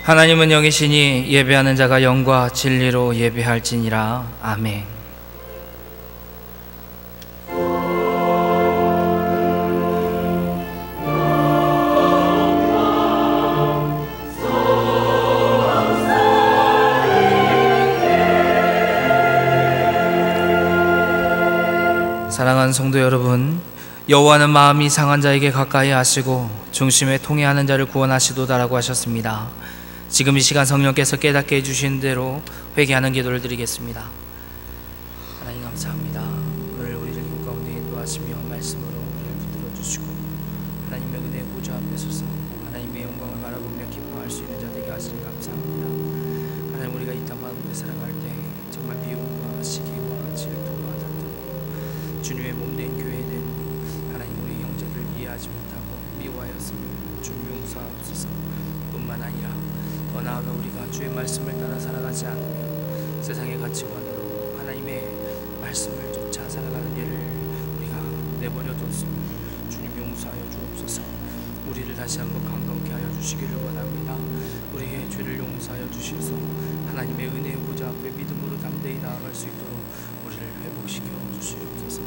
하나님은 영이시니 예배하는 자가 영과 진리로 예배할지니라. 아멘. 사랑하는 성도 여러분, 여호와는 마음이 상한 자에게 가까이 하시고 중심에 통회하는 자를 구원하시도다라고 하셨습니다. 지금 이 시간 성령께서 깨닫게 해주신 대로 회개하는 기도를 드리겠습니다. 하나님 감사합니다. 오늘 우리를 그 가운데 인도하시며 말씀으로 우리를 붙들어 주시고 하나님의 은혜 보좌 앞에 서서 하나님의 영광을 바라보며 기뻐할 수 있는 자 되게 하시니 감사합니다. 하나님, 우리가 이 땅 가운데 살아갈 때 정말 미움과 시기와 질투와 다툼, 주님의 몸된 교회는 하나님 우리 형제들 이해하지 못하고 미워하였으며 주님 용서하옵소서. 뿐만 아니라 더 나아가 우리가 주의 말씀을 따라 살아가지 않으며 세상의 가치관으로 하나님의 말씀을 쫓아 살아가는 일을 우리가 내버려 뒀으며 주님 용서하여 주옵소서. 우리를 다시 한번 강건케 하여 주시기를 원합니다. 우리의 죄를 용서하여 주셔서 하나님의 은혜의 보좌 앞에 믿음으로 담대히 나아갈 수 있도록 우리를 회복시켜 주시옵소서.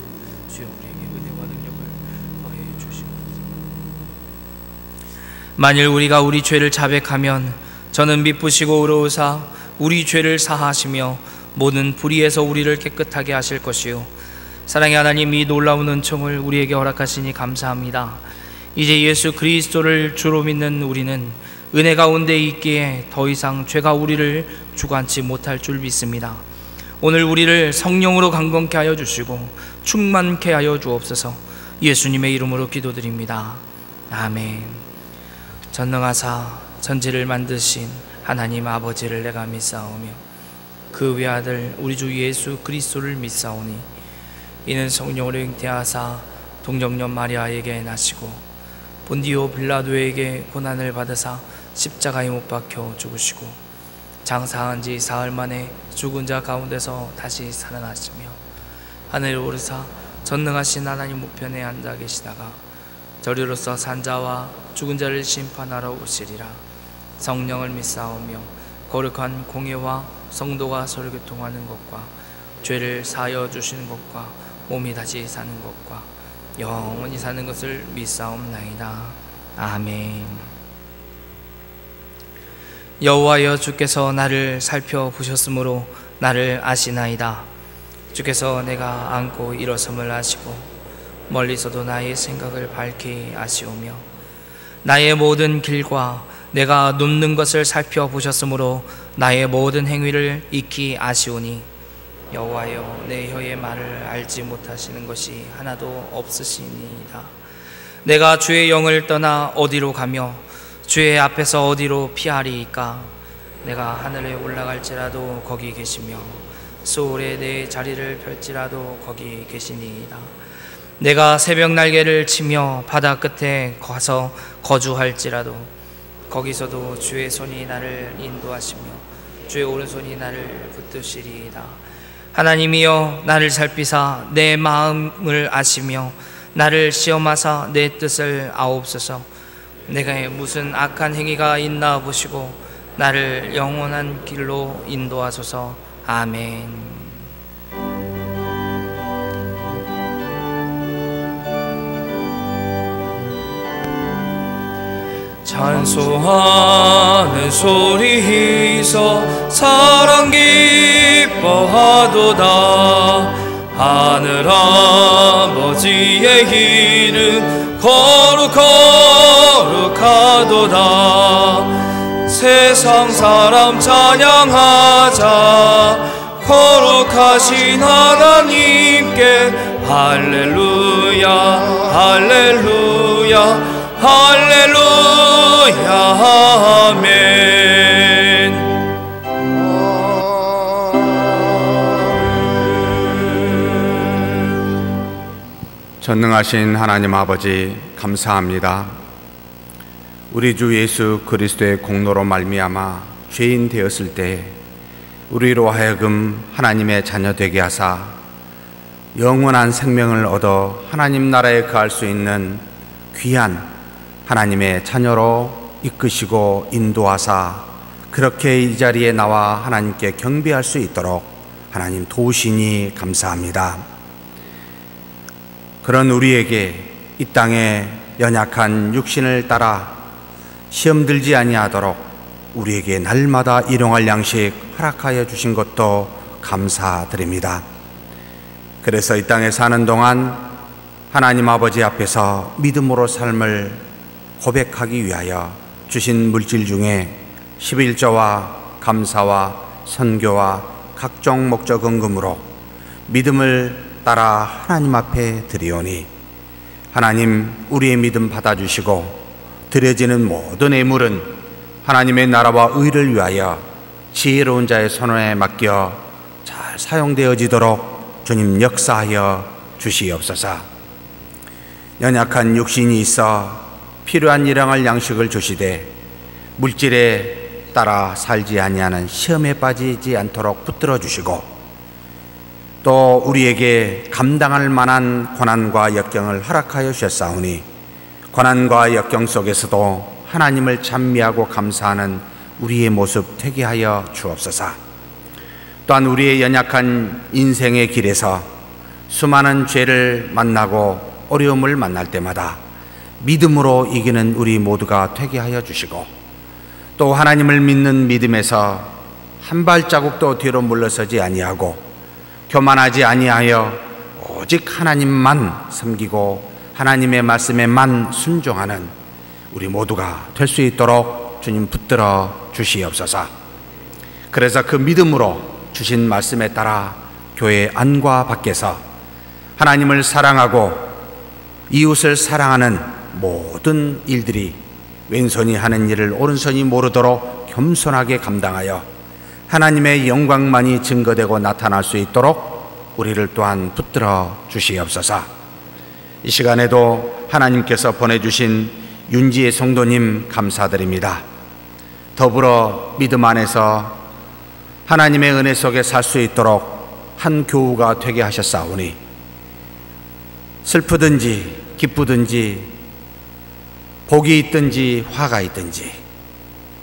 주여, 우리에게 은혜와 능력을 더해 주시옵소서. 만일 우리가 우리 죄를 자백하면 저는 미쁘시고 의로우사 우리 죄를 사하시며 모든 불의에서 우리를 깨끗하게 하실 것이요, 사랑의 하나님, 이 놀라운 은총을 우리에게 허락하시니 감사합니다. 이제 예수 그리스도를 주로 믿는 우리는 은혜 가운데 있기에 더 이상 죄가 우리를 주관치 못할 줄 믿습니다. 오늘 우리를 성령으로 강건케 하여 주시고 충만케 하여 주옵소서. 예수님의 이름으로 기도드립니다. 아멘. 전능하사 천지를 만드신 하나님 아버지를 내가 믿사오며 그 외아들 우리 주 예수 그리스도를 믿사오니 이는 성령으로 잉태하사 동정녀 마리아에게 나시고 본디오 빌라도에게 고난을 받으사 십자가에 못 박혀 죽으시고 장사한 지 사흘 만에 죽은 자 가운데서 다시 살아나시며 하늘에 오르사 전능하신 하나님 우편에 앉아 계시다가 저리로서 산자와 죽은 자를 심판하러 오시리라. 성령을 믿사오며 거룩한 공예와 성도가 서로 교통하는 것과 죄를 사하여 주시는 것과 몸이 다시 사는 것과 영원히 사는 것을 믿사옵나이다. 아멘. 여호와여, 주께서 나를 살펴보셨으므로 나를 아시나이다. 주께서 내가 앉고 일어섬을 아시고 멀리서도 나의 생각을 밝히 아시오며 나의 모든 길과 내가 눕는 것을 살펴보셨으므로 나의 모든 행위를 익히 아시오니 여호와여, 내 혀의 말을 알지 못하시는 것이 하나도 없으시니이다. 내가 주의 영을 떠나 어디로 가며 주의 앞에서 어디로 피하리이까? 내가 하늘에 올라갈지라도 거기 계시며 수월에 내 자리를 펼지라도 거기 계시니이다. 내가 새벽 날개를 치며 바다 끝에 가서 거주할지라도 거기서도 주의 손이 나를 인도하시며 주의 오른손이 나를 붙드시리이다. 하나님이여, 나를 살피사 내 마음을 아시며 나를 시험하사 내 뜻을 아옵소서. 내가 무슨 악한 행위가 있나 보시고 나를 영원한 길로 인도하소서. 아멘. 찬송하는 소리에서 사랑 기뻐하도다. 하늘 아버지의 이름 거룩하도다. 세상 사람 찬양하자. 거룩하신 하나님께 할렐루야 할렐루야 할렐루야 아멘. 전능하신 하나님 아버지, 감사합니다. 우리 주 예수 그리스도의 공로로 말미암아 죄인 되었을 때 우리로 하여금 하나님의 자녀 되게 하사 영원한 생명을 얻어 하나님 나라에 거할 수 있는 귀한 하나님의 자녀로 이끄시고 인도하사 그렇게 이 자리에 나와 하나님께 경배할 수 있도록 하나님 도우시니 감사합니다. 그런 우리에게 이 땅에 연약한 육신을 따라 시험 들지 아니하도록 우리에게 날마다 일용할 양식 허락하여 주신 것도 감사드립니다. 그래서 이 땅에 사는 동안 하나님 아버지 앞에서 믿음으로 삶을 고백하기 위하여 주신 물질 중에 11조와 감사와 선교와 각종 목적 헌금으로 믿음을 따라 하나님 앞에 드리오니 하나님 우리의 믿음 받아주시고 드려지는 모든 예물은 하나님의 나라와 의를 위하여 지혜로운 자의 손에 맡겨 잘 사용되어지도록 주님 역사하여 주시옵소서. 연약한 육신이 있어 필요한 일용할 양식을 주시되 물질에 따라 살지 아니하는 시험에 빠지지 않도록 붙들어 주시고 또 우리에게 감당할 만한 고난과 역경을 허락하여 주셨사오니 고난과 역경 속에서도 하나님을 찬미하고 감사하는 우리의 모습 되게 하여 주옵소서. 또한 우리의 연약한 인생의 길에서 수많은 죄를 만나고 어려움을 만날 때마다 믿음으로 이기는 우리 모두가 되게 하여 주시고 또 하나님을 믿는 믿음에서 한 발자국도 뒤로 물러서지 아니하고 교만하지 아니하여 오직 하나님만 섬기고 하나님의 말씀에만 순종하는 우리 모두가 될 수 있도록 주님 붙들어 주시옵소서. 그래서 그 믿음으로 주신 말씀에 따라 교회 안과 밖에서 하나님을 사랑하고 이웃을 사랑하는 모든 일들이 왼손이 하는 일을 오른손이 모르도록 겸손하게 감당하여 하나님의 영광만이 증거되고 나타날 수 있도록 우리를 또한 붙들어 주시옵소서. 이 시간에도 하나님께서 보내주신 윤지의 성도님 감사드립니다. 더불어 믿음 안에서 하나님의 은혜 속에 살 수 있도록 한 교우가 되게 하셨사오니 슬프든지 기쁘든지 복이 있든지 화가 있든지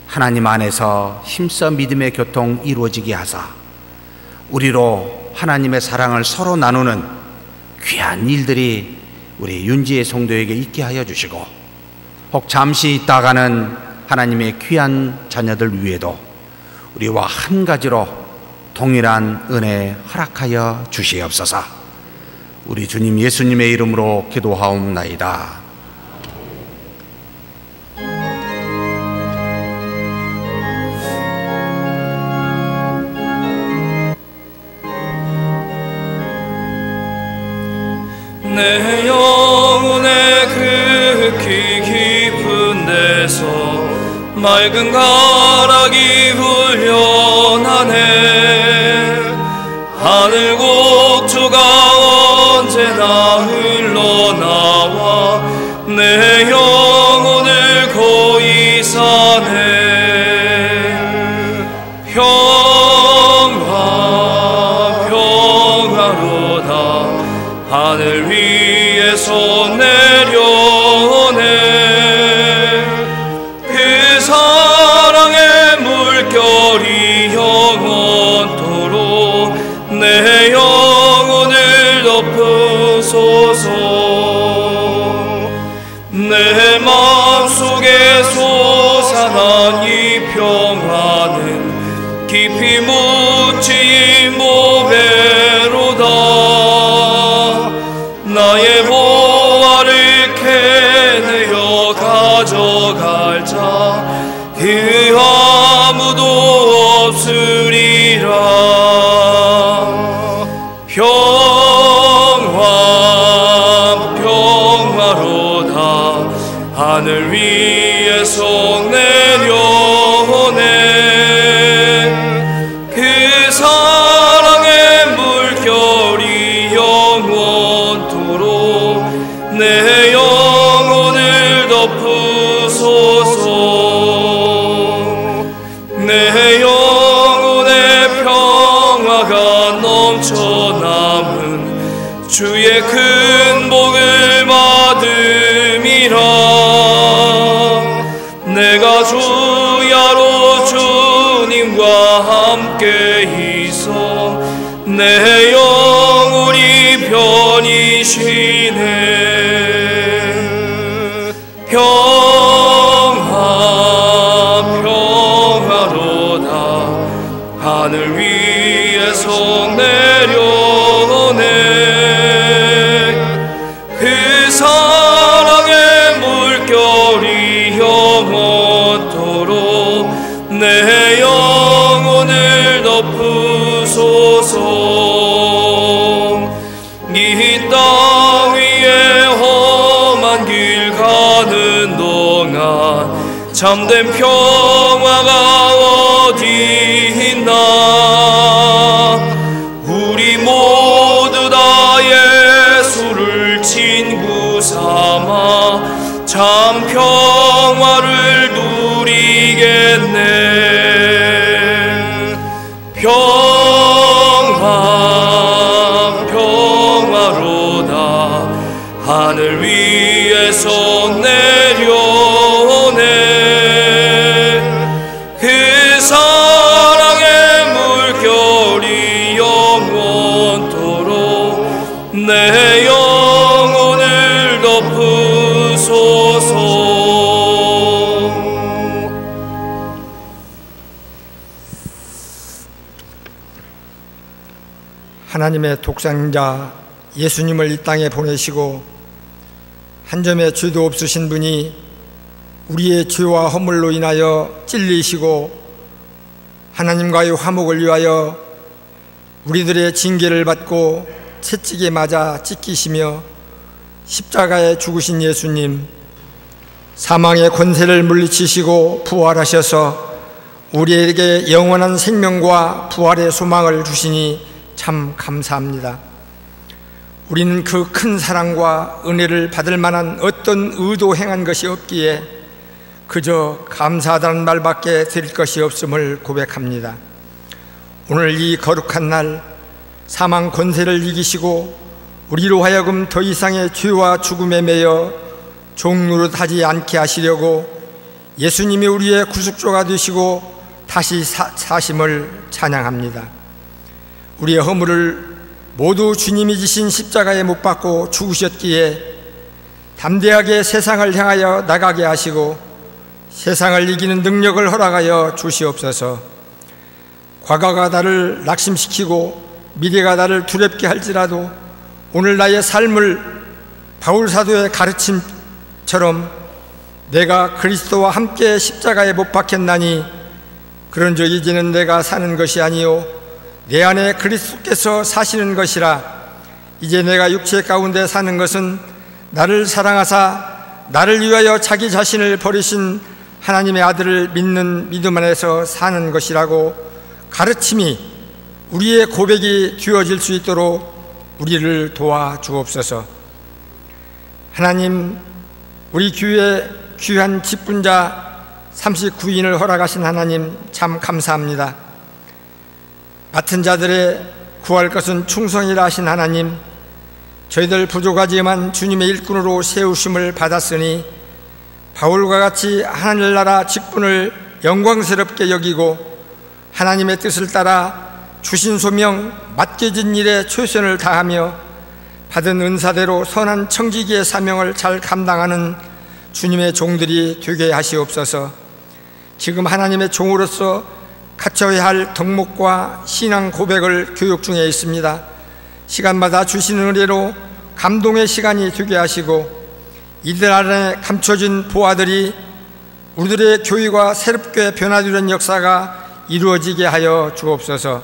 하나님 안에서 힘써 믿음의 교통 이루어지게 하사 우리로 하나님의 사랑을 서로 나누는 귀한 일들이 우리 윤지의 성도에게 있게 하여 주시고 혹 잠시 있다가는 하나님의 귀한 자녀들 위에도 우리와 한 가지로 동일한 은혜 허락하여 주시옵소서. 우리 주님 예수님의 이름으로 기도하옵나이다. 내 영혼의 극히 깊은 데서 맑은 가락이 훈련하네. 하늘 곡조가 언제나 흘러나와 내 영혼을 거의 사네. 평화로다 하늘 위에서 내려오네. 그 사랑의 물결이 영원토록 내 영혼을 덮으소서. 내 마음속에 솟아난 이 평화는 깊이 묻힌 보배로다. 나의 보화를 캐내어 가져갈 자 그 아무도 없으리라. 평화로다 하늘 위에서 내려오네. 그 사랑의 물결이 영원토록 내 영혼을 덮으소서. 내 영혼의 평화가 넘쳐남은 주의 큰 복을 받음이라. 내가 주야로 주 내 영혼이 편이시네. 평화로다. 하늘 위에서 내려오네. 그 사랑의 물결이 영원토록 내 영혼을 덮으소서. 이 땅 위에 험한 길 가는 동안 참된 평화가 어디 있나. 우리 모두 다 예수를 친구 삼아 참 평화를 누리겠네. 평화로다. 하늘 위에서 내려오네. 그 사랑의 물결이 영원토록 내 영혼을 덮으소서. 하나님의 독생자 예수님을 이 땅에 보내시고 한 점의 죄도 없으신 분이 우리의 죄와 허물로 인하여 찔리시고 하나님과의 화목을 위하여 우리들의 징계를 받고 채찍에 맞아 찢기시며 십자가에 죽으신 예수님, 사망의 권세를 물리치시고 부활하셔서 우리에게 영원한 생명과 부활의 소망을 주시니 참 감사합니다. 우리는 그 큰 사랑과 은혜를 받을 만한 어떤 의도 행한 것이 없기에 그저 감사하다는 말밖에 드릴 것이 없음을 고백합니다. 오늘 이 거룩한 날 사망 권세를 이기시고 우리로 하여금 더 이상의 죄와 죽음에 매여 종노릇하지 않게 하시려고 예수님이 우리의 구속주가 되시고 다시 사심을 찬양합니다. 우리의 허물을 모두 주님이 지신 십자가에 못 박고 죽으셨기에 담대하게 세상을 향하여 나가게 하시고 세상을 이기는 능력을 허락하여 주시옵소서. 과거가 나를 낙심시키고 미래가 나를 두렵게 할지라도 오늘 나의 삶을 바울 사도의 가르침처럼 내가 그리스도와 함께 십자가에 못 박혔나니 그런즉 이제는 내가 사는 것이 아니요 내 안에 그리스도께서 사시는 것이라. 이제 내가 육체 가운데 사는 것은 나를 사랑하사 나를 위하여 자기 자신을 버리신 하나님의 아들을 믿는 믿음 안에서 사는 것이라고 가르침이 우리의 고백이 되어질 수 있도록 우리를 도와주옵소서. 하나님, 우리 교회의 귀한 직분자 39인을 허락하신 하나님 참 감사합니다. 맡은 자들의 구할 것은 충성이라 하신 하나님, 저희들 부족하지만 주님의 일꾼으로 세우심을 받았으니 바울과 같이 하늘나라 직분을 영광스럽게 여기고 하나님의 뜻을 따라 주신 소명 맡겨진 일에 최선을 다하며 받은 은사대로 선한 청지기의 사명을 잘 감당하는 주님의 종들이 되게 하시옵소서. 지금 하나님의 종으로서 갖춰야 할 덕목과 신앙 고백을 교육 중에 있습니다. 시간마다 주시는 은혜로 감동의 시간이 되게 하시고 이들 안에 감춰진 보화들이 우리들의 교회가 새롭게 변화되는 역사가 이루어지게 하여 주옵소서.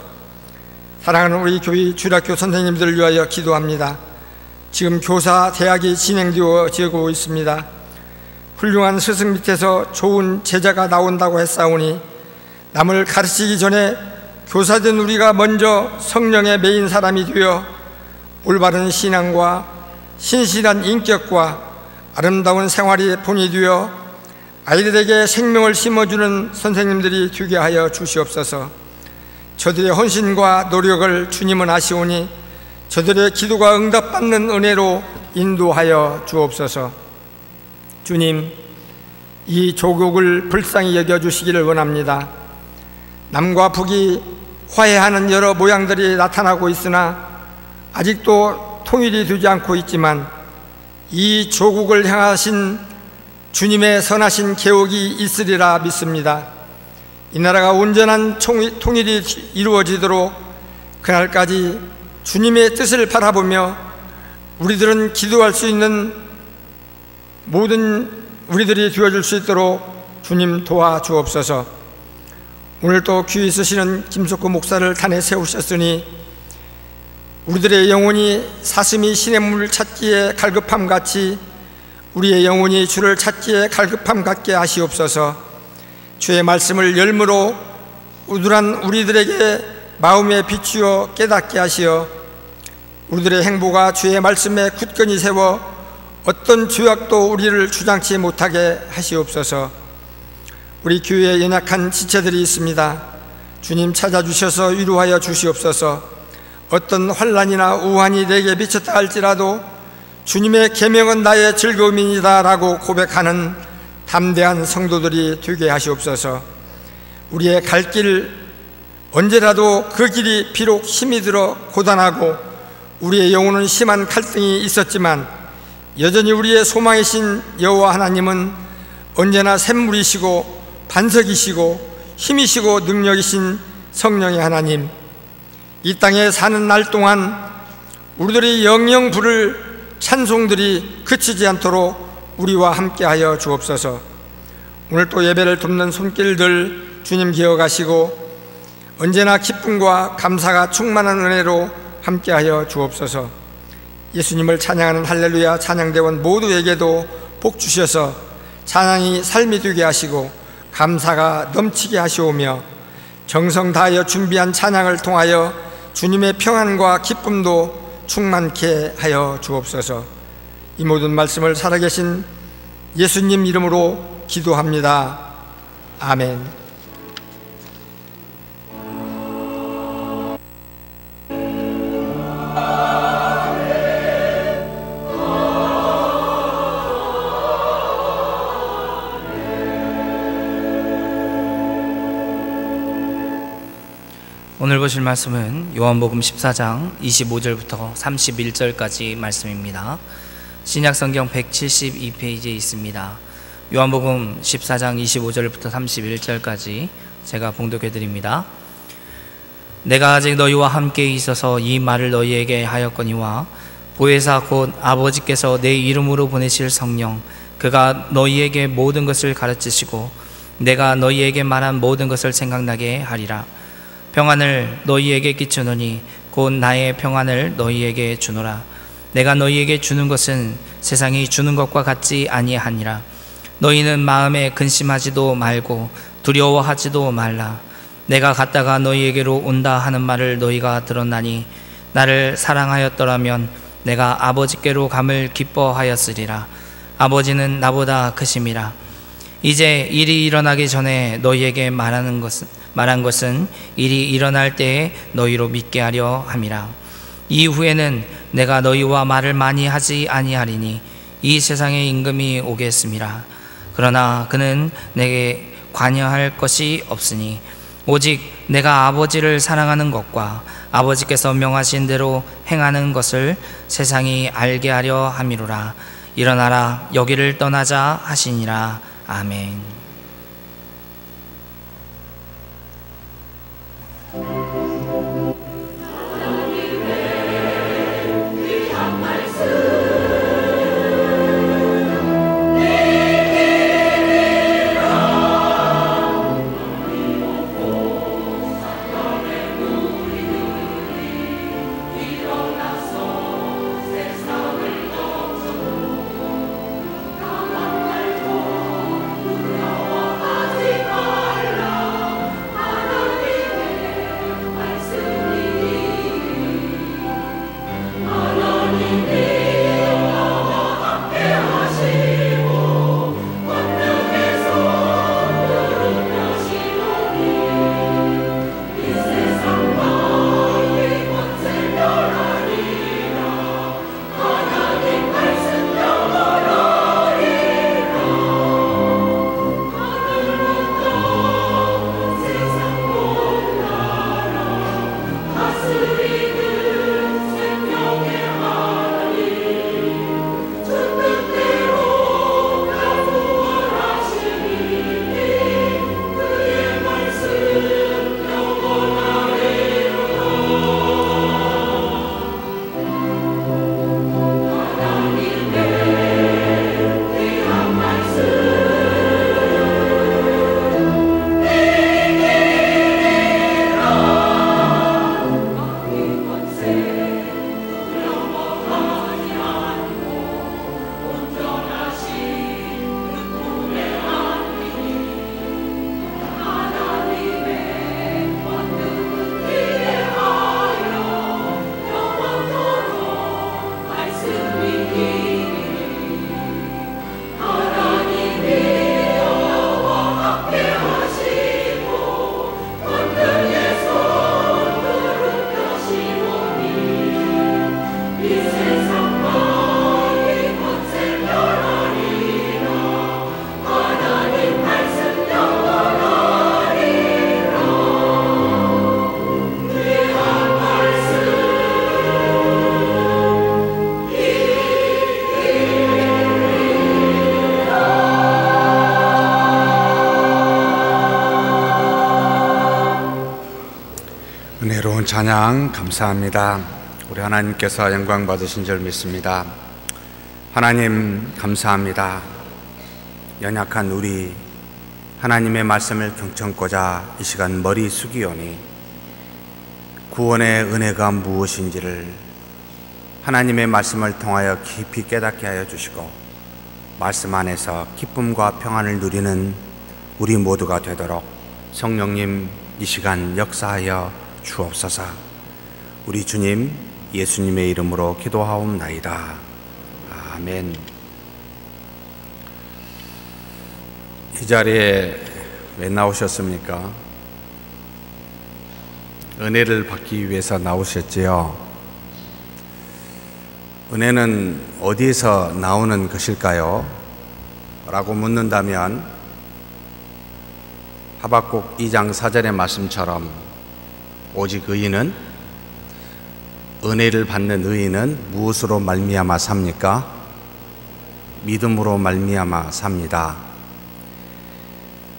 사랑하는 우리 교회 주일학교 선생님들을 위하여 기도합니다. 지금 교사 대학이 진행되어지고 있습니다. 훌륭한 스승 밑에서 좋은 제자가 나온다고 했사오니 남을 가르치기 전에 교사된 우리가 먼저 성령에 매인 사람이 되어 올바른 신앙과 신실한 인격과 아름다운 생활이 본이 되어 아이들에게 생명을 심어주는 선생님들이 되게 하여 주시옵소서. 저들의 헌신과 노력을 주님은 아시오니 저들의 기도가 응답받는 은혜로 인도하여 주옵소서. 주님, 이 조국을 불쌍히 여겨주시기를 원합니다. 남과 북이 화해하는 여러 모양들이 나타나고 있으나 아직도 통일이 되지 않고 있지만 이 조국을 향하신 주님의 선하신 계획이 있으리라 믿습니다. 이 나라가 온전한 통일이 이루어지도록 그날까지 주님의 뜻을 바라보며 우리들은 기도할 수 있는 모든 우리들이 되어줄 수 있도록 주님 도와주옵소서. 오늘 또 귀히 쓰시는 김석구 목사를 단에 세우셨으니 우리들의 영혼이 사슴이 시냇물 찾기에 갈급함 같이 우리의 영혼이 주를 찾기에 갈급함 같게 하시옵소서. 주의 말씀을 열무로 우둔한 우리들에게 마음에 비추어 깨닫게 하시어 우리들의 행보가 주의 말씀에 굳건히 세워 어떤 죄악도 우리를 주장치 못하게 하시옵소서. 우리 교회에 연약한 지체들이 있습니다. 주님 찾아주셔서 위로하여 주시옵소서. 어떤 환난이나 우환이 내게 미쳤다 할지라도 주님의 계명은 나의 즐거움이니다 라고 고백하는 담대한 성도들이 되게 하시옵소서. 우리의 갈 길 언제라도 그 길이 비록 힘이 들어 고단하고 우리의 영혼은 심한 갈등이 있었지만 여전히 우리의 소망이신 여호와 하나님은 언제나 샘물이시고 반석이시고 힘이시고 능력이신 성령의 하나님, 이 땅에 사는 날 동안 우리들이 영영 부를 찬송들이 그치지 않도록 우리와 함께하여 주옵소서. 오늘 또 예배를 돕는 손길들 주님 기억하시고 언제나 기쁨과 감사가 충만한 은혜로 함께하여 주옵소서. 예수님을 찬양하는 할렐루야 찬양대원 모두에게도 복 주셔서 찬양이 삶이 되게 하시고 감사가 넘치게 하시오며 정성 다하여 준비한 찬양을 통하여 주님의 평안과 기쁨도 충만케 하여 주옵소서. 이 모든 말씀을 살아계신 예수님 이름으로 기도합니다. 아멘. 오늘 보실 말씀은 요한복음 14장 25절부터 31절까지 말씀입니다. 신약성경 172페이지에 있습니다. 요한복음 14장 25절부터 31절까지 제가 봉독해 드립니다. 내가 아직 너희와 함께 있어서 이 말을 너희에게 하였거니와 보혜사 곧 아버지께서 내 이름으로 보내실 성령 그가 너희에게 모든 것을 가르치시고 내가 너희에게 말한 모든 것을 생각나게 하리라. 평안을 너희에게 끼치노니 곧 나의 평안을 너희에게 주노라. 내가 너희에게 주는 것은 세상이 주는 것과 같지 아니하니라. 너희는 마음에 근심하지도 말고 두려워하지도 말라. 내가 갔다가 너희에게로 온다 하는 말을 너희가 들었나니 나를 사랑하였더라면 내가 아버지께로 감을 기뻐하였으리라. 아버지는 나보다 크심이라. 이제 일이 일어나기 전에 너희에게 말한 것은 일이 일어날 때에 너희로 믿게 하려 함이라. 이후에는 내가 너희와 말을 많이 하지 아니하리니 이 세상의 임금이 오겠음이라. 그러나 그는 내게 관여할 것이 없으니 오직 내가 아버지를 사랑하는 것과 아버지께서 명하신 대로 행하는 것을 세상이 알게 하려 함이로라. 일어나라 여기를 떠나자 하시니라. 아멘. 좋은 찬양 감사합니다. 우리 하나님께서 영광 받으신 줄 믿습니다. 하나님 감사합니다. 연약한 우리 하나님의 말씀을 경청고자 이 시간 머리 숙이오니 구원의 은혜가 무엇인지를 하나님의 말씀을 통하여 깊이 깨닫게 하여 주시고 말씀 안에서 기쁨과 평안을 누리는 우리 모두가 되도록 성령님 이 시간 역사하여 주옵소서. 우리 주님 예수님의 이름으로 기도하옵나이다. 아멘. 이 자리에 왜 나오셨습니까? 은혜를 받기 위해서 나오셨지요. 은혜는 어디에서 나오는 것일까요? 라고 묻는다면 하박국 2장 4절의 말씀처럼 오직 의인은, 은혜를 받는 의인은 무엇으로 말미암아 삽니까? 믿음으로 말미암아 삽니다.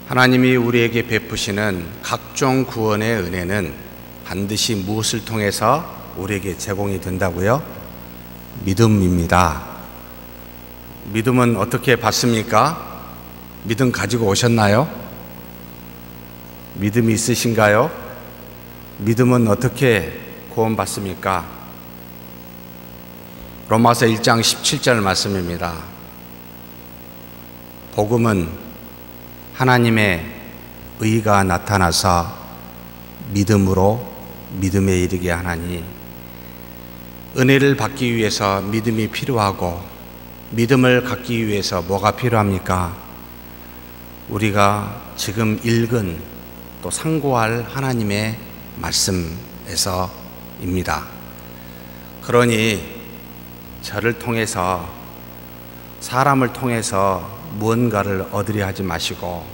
하나님이 우리에게 베푸시는 각종 구원의 은혜는 반드시 무엇을 통해서 우리에게 제공이 된다고요? 믿음입니다. 믿음은 어떻게 받습니까? 믿음 가지고 오셨나요? 믿음이 있으신가요? 믿음은 어떻게 구원받습니까? 로마서 1장 17절 말씀입니다. 복음은 하나님의 의가 나타나서 믿음으로 믿음에 이르게 하나니, 은혜를 받기 위해서 믿음이 필요하고 믿음을 갖기 위해서 뭐가 필요합니까? 우리가 지금 읽은 또 상고할 하나님의 말씀에서입니다. 그러니 저를 통해서, 사람을 통해서 무언가를 얻으려 하지 마시고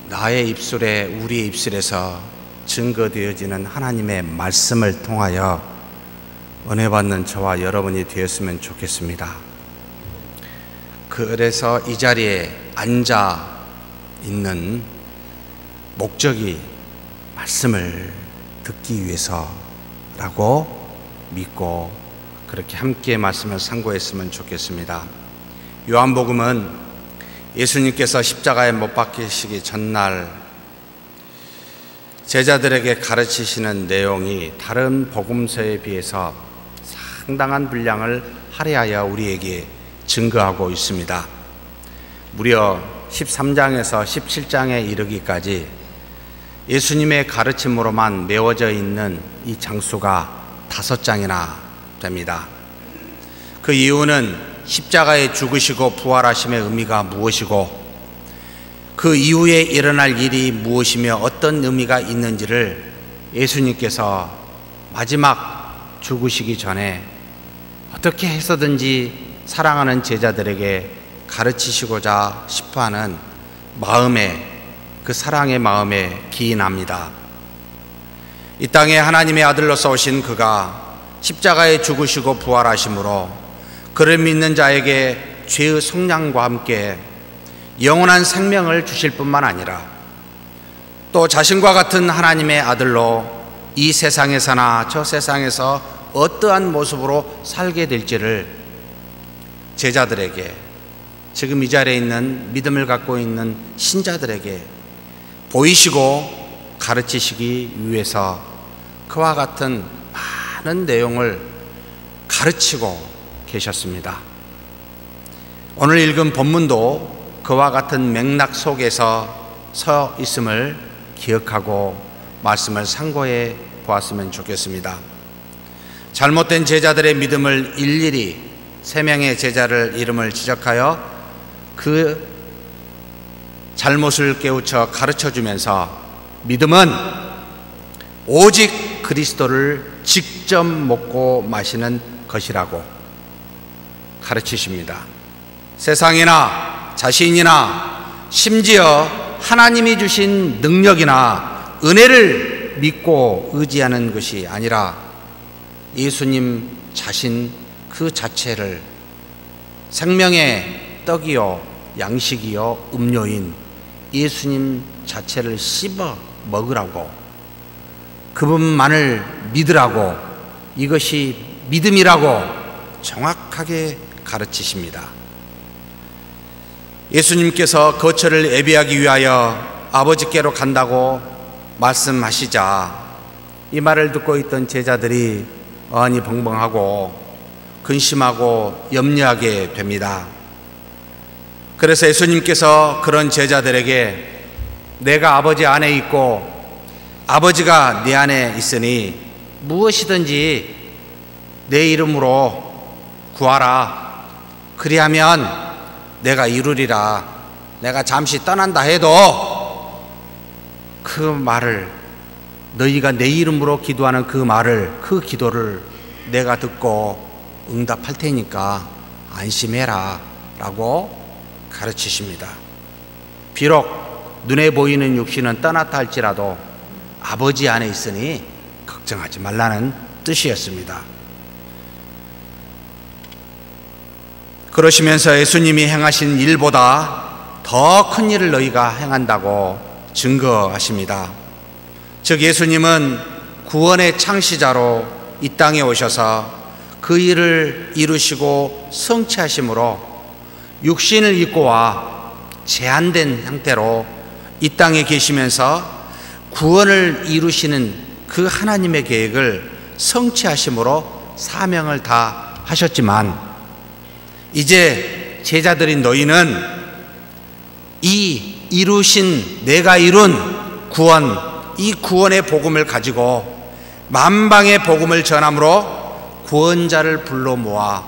나의 입술에, 우리의 입술에서 증거되어지는 하나님의 말씀을 통하여 은혜 받는 저와 여러분이 되었으면 좋겠습니다. 그래서 이 자리에 앉아 있는 목적이 말씀을 듣기 위해서라고 믿고 그렇게 함께 말씀을 상고했으면 좋겠습니다. 요한복음은 예수님께서 십자가에 못 박히시기 전날 제자들에게 가르치시는 내용이 다른 복음서에 비해서 상당한 분량을 할애하여 우리에게 증거하고 있습니다. 무려 13장에서 17장에 이르기까지 예수님의 가르침으로만 메워져 있는 이 장수가 5장이나 됩니다. 그 이유는 십자가에 죽으시고 부활하심의 의미가 무엇이고 그 이후에 일어날 일이 무엇이며 어떤 의미가 있는지를 예수님께서 마지막 죽으시기 전에 어떻게 해서든지 사랑하는 제자들에게 가르치시고자 싶어하는 마음에, 그 사랑의 마음에 기인합니다. 이 땅에 하나님의 아들로서 오신 그가 십자가에 죽으시고 부활하심으로 그를 믿는 자에게 죄의 속량과 함께 영원한 생명을 주실 뿐만 아니라 또 자신과 같은 하나님의 아들로 이 세상에서나 저 세상에서 어떠한 모습으로 살게 될지를 제자들에게, 지금 이 자리에 있는 믿음을 갖고 있는 신자들에게 보이시고 가르치시기 위해서 그와 같은 많은 내용을 가르치고 계셨습니다. 오늘 읽은 본문도 그와 같은 맥락 속에서 서 있음을 기억하고 말씀을 상고해 보았으면 좋겠습니다. 잘못된 제자들의 믿음을 일일이 3명의 제자를 이름을 지적하여 그 잘못을 깨우쳐 가르쳐주면서 믿음은 오직 그리스도를 직접 먹고 마시는 것이라고 가르치십니다. 세상이나 자신이나 심지어 하나님이 주신 능력이나 은혜를 믿고 의지하는 것이 아니라 예수님 자신 그 자체를 생명의 떡이요 양식이요 음료인 예수님 자체를 씹어 먹으라고 그분만을 믿으라고, 이것이 믿음이라고 정확하게 가르치십니다. 예수님께서 거처를 예비하기 위하여 아버지께로 간다고 말씀하시자 이 말을 듣고 있던 제자들이 어안이 벙벙하고 근심하고 염려하게 됩니다. 그래서 예수님께서 그런 제자들에게 내가 아버지 안에 있고 아버지가 내 안에 있으니 무엇이든지 내 이름으로 구하라. 그리하면 내가 이루리라. 내가 잠시 떠난다 해도 그 말을, 너희가 내 이름으로 기도하는 그 말을, 그 기도를 내가 듣고 응답할 테니까 안심해라 라고 가르치십니다. 비록 눈에 보이는 육신은 떠났다 할지라도 아버지 안에 있으니 걱정하지 말라는 뜻이었습니다. 그러시면서 예수님이 행하신 일보다 더 큰 일을 너희가 행한다고 증거하십니다. 즉 예수님은 구원의 창시자로 이 땅에 오셔서 그 일을 이루시고 성취하심으로 육신을 입고 와 제한된 형태로 이 땅에 계시면서 구원을 이루시는 그 하나님의 계획을 성취하심으로 사명을 다 하셨지만 이제 제자들인 너희는 이 이루신, 내가 이룬 구원, 이 구원의 복음을 가지고 만방의 복음을 전함으로 구원자를 불러 모아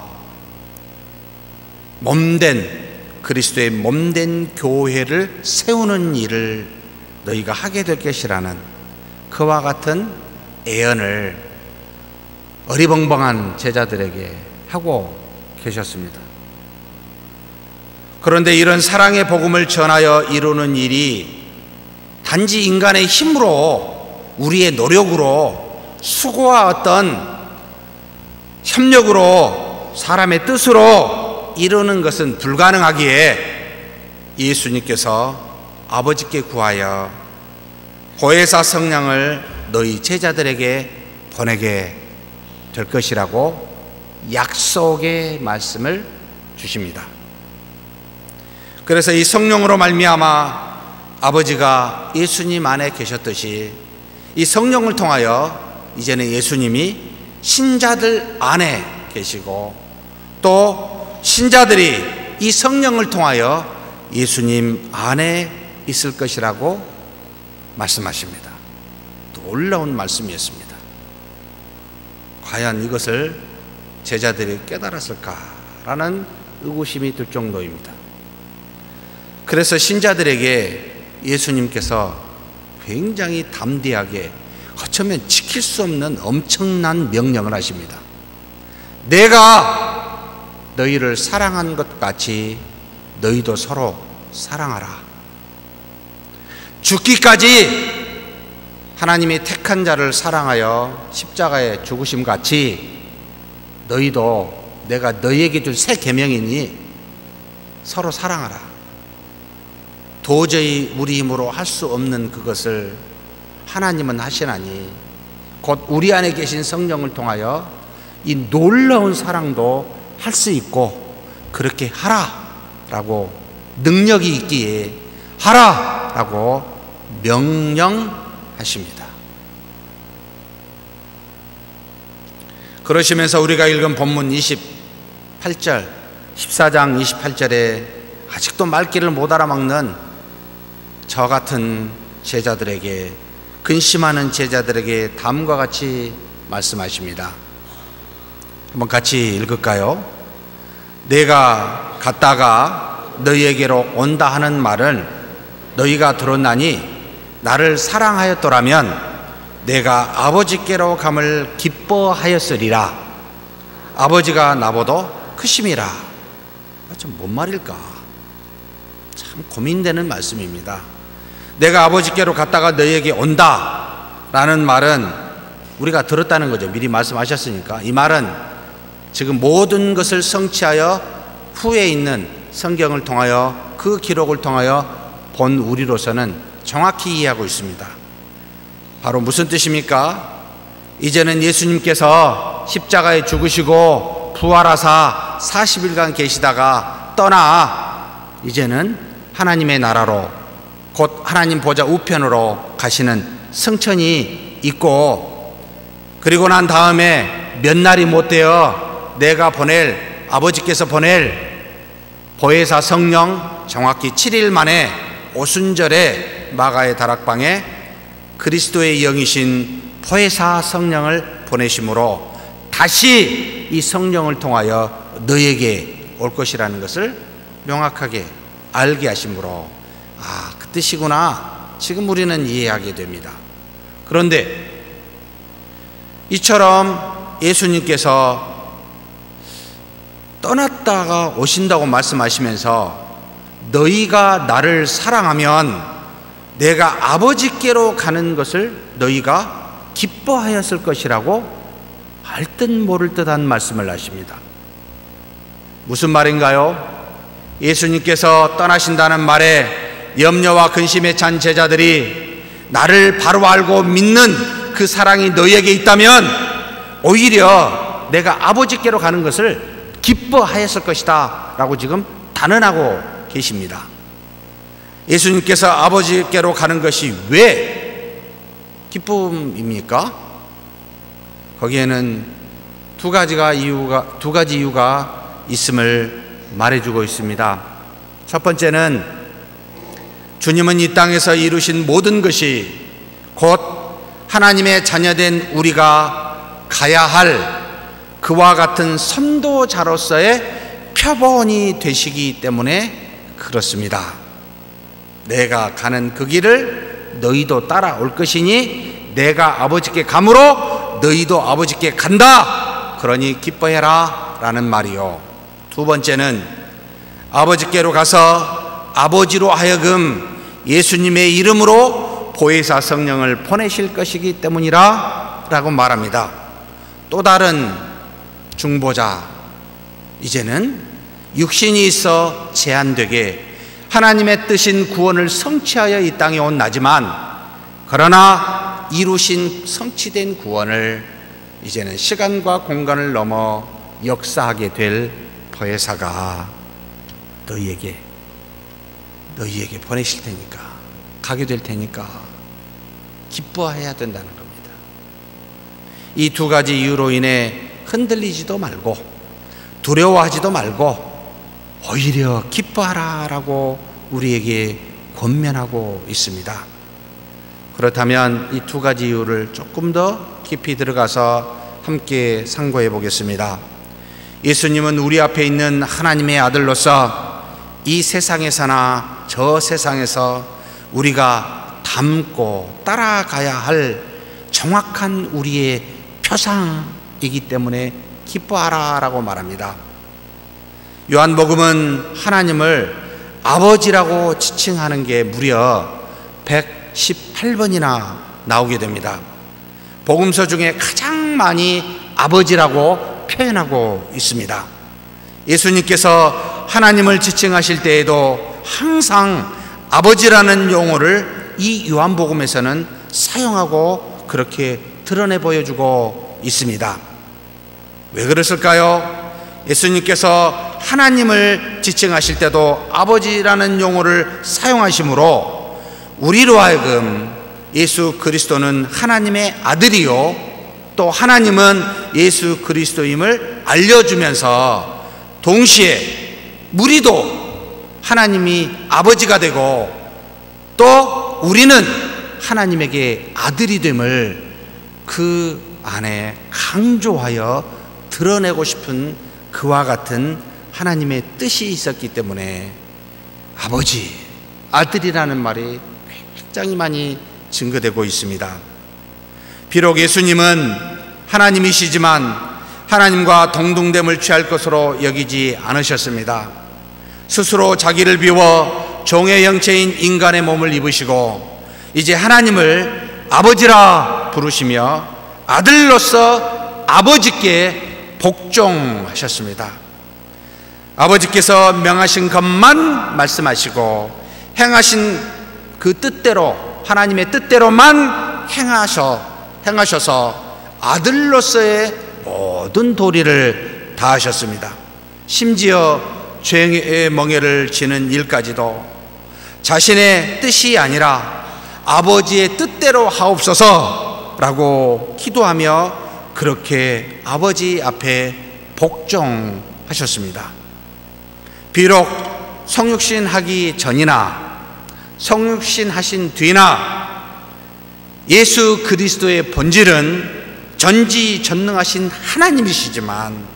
몸된, 그리스도의 몸된 교회를 세우는 일을 너희가 하게 될 것이라는 그와 같은 애언을 어리벙벙한 제자들에게 하고 계셨습니다. 그런데 이런 사랑의 복음을 전하여 이루는 일이 단지 인간의 힘으로, 우리의 노력으로, 수고와 어떤 협력으로, 사람의 뜻으로 이루는 것은 불가능하기에 예수님께서 아버지께 구하여 보혜사 성령을 너희 제자들에게 보내게 될 것이라고 약속의 말씀을 주십니다. 그래서 이 성령으로 말미암아 아버지가 예수님 안에 계셨듯이 이 성령을 통하여 이제는 예수님이 신자들 안에 계시고 또 신자들이 이 성령을 통하여 예수님 안에 있을 것이라고 말씀하십니다. 놀라운 말씀이었습니다. 과연 이것을 제자들이 깨달았을까라는 의구심이 들 정도입니다. 그래서 신자들에게 예수님께서 굉장히 담대하게, 어쩌면 지킬 수 없는 엄청난 명령을 하십니다. 내가 너희를 사랑한 것 같이 너희도 서로 사랑하라. 죽기까지 하나님이 택한 자를 사랑하여 십자가에 죽으심 같이 너희도, 내가 너희에게 줄 새 계명이니 서로 사랑하라. 도저히 우리 힘으로 할 수 없는 그것을 하나님은 하시나니 곧 우리 안에 계신 성령을 통하여 이 놀라운 사랑도 할 수 있고 그렇게 하라라고, 능력이 있기에 하라라고 명령하십니다. 그러시면서 우리가 읽은 본문 28절, 14장 28절에 아직도 말귀를 못 알아먹는 저 같은 제자들에게, 근심하는 제자들에게 다음과 같이 말씀하십니다. 한번 같이 읽을까요? 내가 갔다가 너희에게로 온다 하는 말은 너희가 들었나니 나를 사랑하였더라면 내가 아버지께로 감을 기뻐하였으리라. 아버지가 나보다 크심이라. 참 뭔 말일까? 참 고민되는 말씀입니다. 내가 아버지께로 갔다가 너희에게 온다 라는 말은 우리가 들었다는 거죠. 미리 말씀하셨으니까. 이 말은 지금 모든 것을 성취하여 후에 있는 성경을 통하여, 그 기록을 통하여 본 우리로서는 정확히 이해하고 있습니다. 바로 무슨 뜻입니까? 이제는 예수님께서 십자가에 죽으시고 부활하사 40일간 계시다가 떠나 이제는 하나님의 나라로, 곧 하나님 보좌 우편으로 가시는 승천이 있고, 그리고 난 다음에 몇 날이 못 되어 내가 보낼, 아버지께서 보낼 보혜사 성령, 정확히 7일 만에 오순절에 마가의 다락방에 그리스도의 영이신 보혜사 성령을 보내심으로 다시 이 성령을 통하여 너에게 올 것이라는 것을 명확하게 알게 하심으로, 그 뜻이구나, 지금 우리는 이해하게 됩니다. 그런데 이처럼 예수님께서 떠났다가 오신다고 말씀하시면서 너희가 나를 사랑하면 내가 아버지께로 가는 것을 너희가 기뻐하였을 것이라고 알 듯 모를 듯한 말씀을 하십니다. 무슨 말인가요? 예수님께서 떠나신다는 말에 염려와 근심에 찬 제자들이 나를 바로 알고 믿는 그 사랑이 너희에게 있다면 오히려 내가 아버지께로 가는 것을 기뻐하였을 것이다 라고 지금 단언하고 계십니다. 예수님께서 아버지께로 가는 것이 왜 기쁨입니까? 거기에는 두 가지 이유가 있음을 말해주고 있습니다. 첫 번째는 주님은 이 땅에서 이루신 모든 것이 곧 하나님의 자녀된 우리가 가야 할 그와 같은 선도자로서의 표본이 되시기 때문에 그렇습니다. 내가 가는 그 길을 너희도 따라올 것이니 내가 아버지께 가므로 너희도 아버지께 간다. 그러니 기뻐해라 라는 말이요. 두 번째는 아버지께로 가서 아버지로 하여금 예수님의 이름으로 보혜사 성령을 보내실 것이기 때문이라 라고 말합니다. 또 다른 중보자, 이제는 육신이 있어 제한되게 하나님의 뜻인 구원을 성취하여 이 땅에 온 나지만, 그러나 이루신 성취된 구원을 이제는 시간과 공간을 넘어 역사하게 될 보혜사가 너희에게 보내실 테니까, 가게 될 테니까 기뻐해야 된다는 겁니다. 이 두 가지 이유로 인해 흔들리지도 말고 두려워하지도 말고 오히려 기뻐하라 라고 우리에게 권면하고 있습니다. 그렇다면 이 두 가지 이유를 조금 더 깊이 들어가서 함께 상고해 보겠습니다. 예수님은 우리 앞에 있는 하나님의 아들로서 이 세상에서나 저 세상에서 우리가 닮고 따라가야 할 정확한 우리의 표상이기 때문에 기뻐하라 라고 말합니다. 요한복음은 하나님을 아버지라고 지칭하는 게 무려 118번이나 나오게 됩니다. 복음서 중에 가장 많이 아버지라고 표현하고 있습니다. 예수님께서 하나님을 지칭하실 때에도 항상 아버지라는 용어를 이 요한복음에서는 사용하고 그렇게 드러내 보여주고 있습니다. 왜 그랬을까요? 예수님께서 하나님을 지칭하실 때도 아버지라는 용어를 사용하심으로 우리로 하여금 예수 그리스도는 하나님의 아들이요 또 하나님은 예수 그리스도임을 알려주면서 동시에 우리도 하나님이 아버지가 되고 또 우리는 하나님에게 아들이 됨을 그 안에 강조하여 드러내고 싶은 그와 같은 하나님의 뜻이 있었기 때문에 아버지, 아들이라는 말이 굉장히 많이 증거되고 있습니다. 비록 예수님은 하나님이시지만 하나님과 동등됨을 취할 것으로 여기지 않으셨습니다. 스스로 자기를 비워 종의 형체인 인간의 몸을 입으시고 이제 하나님을 아버지라 부르시며 아들로서 아버지께 복종하셨습니다. 아버지께서 명하신 것만 말씀하시고 행하신 그 뜻대로 하나님의 뜻대로만 행하셔서 아들로서의 모든 도리를 다하셨습니다. 심지어 죄의 멍에를 지는 일까지도 자신의 뜻이 아니라 아버지의 뜻대로 하옵소서라고 기도하며 그렇게 아버지 앞에 복종하셨습니다. 비록 성육신 하기 전이나 성육신 하신 뒤나 예수 그리스도의 본질은 전지전능하신 하나님이시지만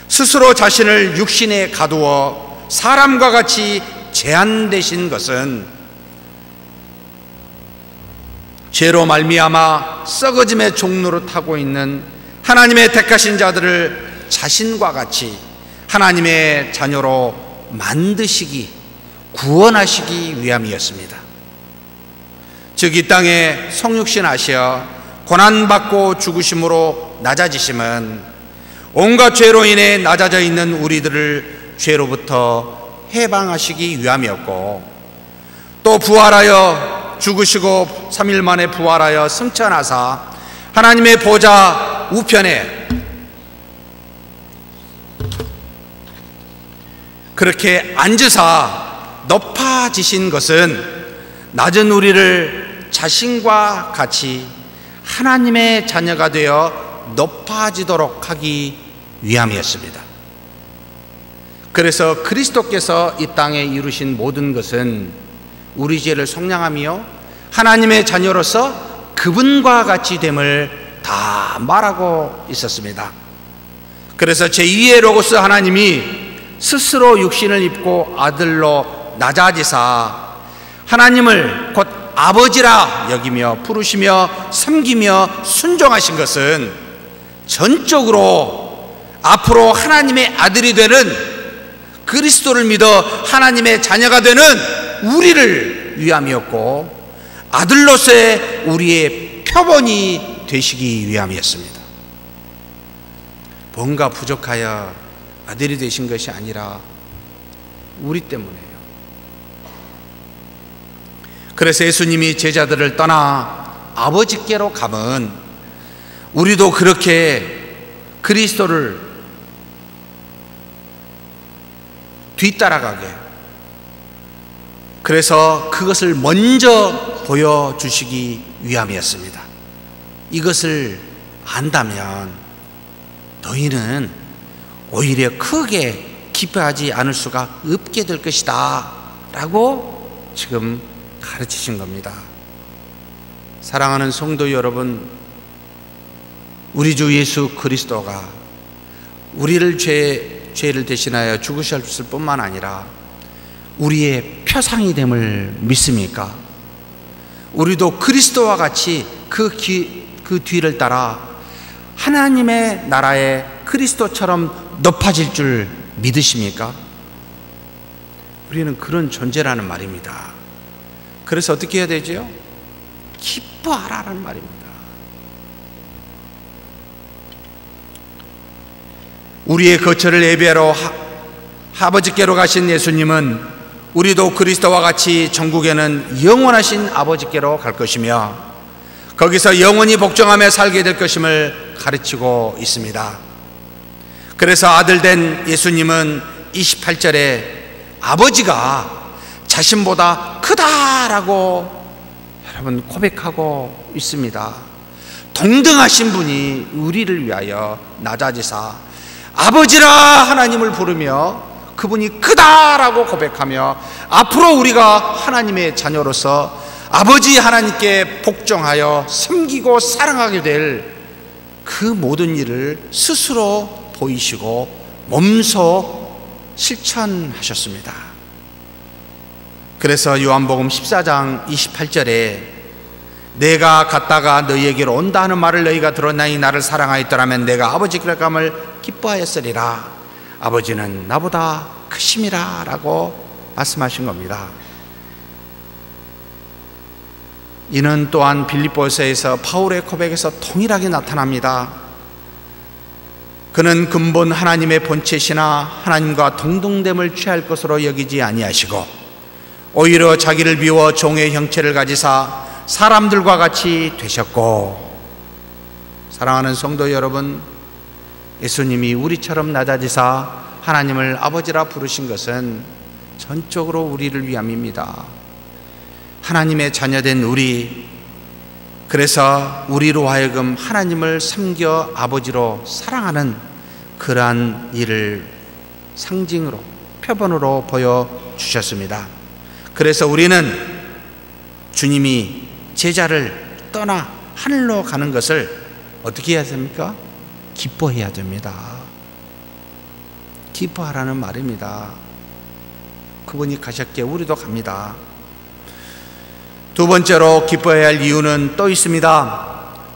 스스로 자신을 육신에 가두어 사람과 같이 제한되신 것은 죄로 말미암아 썩어짐의 종로를 타고 있는 하나님의 택하신 자들을 자신과 같이 하나님의 자녀로 만드시기, 구원하시기 위함이었습니다. 즉 이 땅에 성육신 하시어 고난받고 죽으심으로 낮아지심은 온갖 죄로 인해 낮아져 있는 우리들을 죄로부터 해방하시기 위함이었고, 또 부활하여 죽으시고 3일 만에 부활하여 승천하사 하나님의 보좌 우편에 그렇게 앉으사 높아지신 것은 낮은 우리를 자신과 같이 하나님의 자녀가 되어 높아지도록 하기 위함이었습니다. 그래서 그리스도께서 이 땅에 이루신 모든 것은 우리 죄를 속량하며 하나님의 자녀로서 그분과 같이 됨을 다 말하고 있었습니다. 그래서 제2의 로고스 하나님이 스스로 육신을 입고 아들로 낮아지사 하나님을 곧 아버지라 여기며 부르시며 섬기며 순종하신 것은 전적으로 앞으로 하나님의 아들이 되는, 그리스도를 믿어 하나님의 자녀가 되는 우리를 위함이었고, 아들로서의 우리의 표본이 되시기 위함이었습니다. 뭔가 부족하여 아들이 되신 것이 아니라 우리 때문에요. 그래서 예수님이 제자들을 떠나 아버지께로 가면 우리도 그렇게 그리스도를 뒤따라가게, 그래서 그것을 먼저 보여주시기 위함이었습니다. 이것을 안다면 너희는 오히려 크게 기뻐하지 않을 수가 없게 될 것이다 라고 지금 가르치신 겁니다. 사랑하는 성도 여러분, 우리 주 예수 그리스도가 우리를 죄를 대신하여 죽으셨을 뿐만 아니라 우리의 표상이 됨을 믿습니까? 우리도 그리스도와 같이 그 뒤를 따라 하나님의 나라의 그리스도처럼 높아질 줄 믿으십니까? 우리는 그런 존재라는 말입니다. 그래서 어떻게 해야 되죠? 기뻐하라는 말입니다. 우리의 거처를 예배하러 아버지께로 가신 예수님은 우리도 그리스도와 같이 전국에는 영원하신 아버지께로 갈 것이며 거기서 영원히 복종하며 살게 될 것임을 가르치고 있습니다. 그래서 아들된 예수님은 28절에 아버지가 자신보다 크다라고 여러분 고백하고 있습니다. 동등하신 분이 우리를 위하여 낮아지사 아버지라 하나님을 부르며 그분이 크다라고 고백하며 앞으로 우리가 하나님의 자녀로서 아버지 하나님께 복종하여 섬기고 사랑하게 될 그 모든 일을 스스로 보이시고 몸소 실천하셨습니다. 그래서 요한복음 14장 28절에 내가 갔다가 너희에게로 온다 하는 말을 너희가 들었나니 나를 사랑하였더라면 내가 아버지께로 감을 기뻐하였으리라. 아버지는 나보다 크심이라 라고 말씀하신 겁니다. 이는 또한 빌립보서에서 바울의 고백에서 동일하게 나타납니다. 그는 근본 하나님의 본체시나 하나님과 동등됨을 취할 것으로 여기지 아니하시고 오히려 자기를 비워 종의 형체를 가지사 사람들과 같이 되셨고, 사랑하는 성도 여러분, 예수님이 우리처럼 낮아지사 하나님을 아버지라 부르신 것은 전적으로 우리를 위함입니다. 하나님의 자녀된 우리, 그래서 우리로 하여금 하나님을 섬겨 아버지로 사랑하는 그러한 일을 상징으로, 표본으로 보여주셨습니다. 그래서 우리는 주님이 제자를 떠나 하늘로 가는 것을 어떻게 해야 됩니까? 기뻐해야 됩니다. 기뻐하라는 말입니다. 그분이 가셨기에 우리도 갑니다. 두 번째로 기뻐해야 할 이유는 또 있습니다.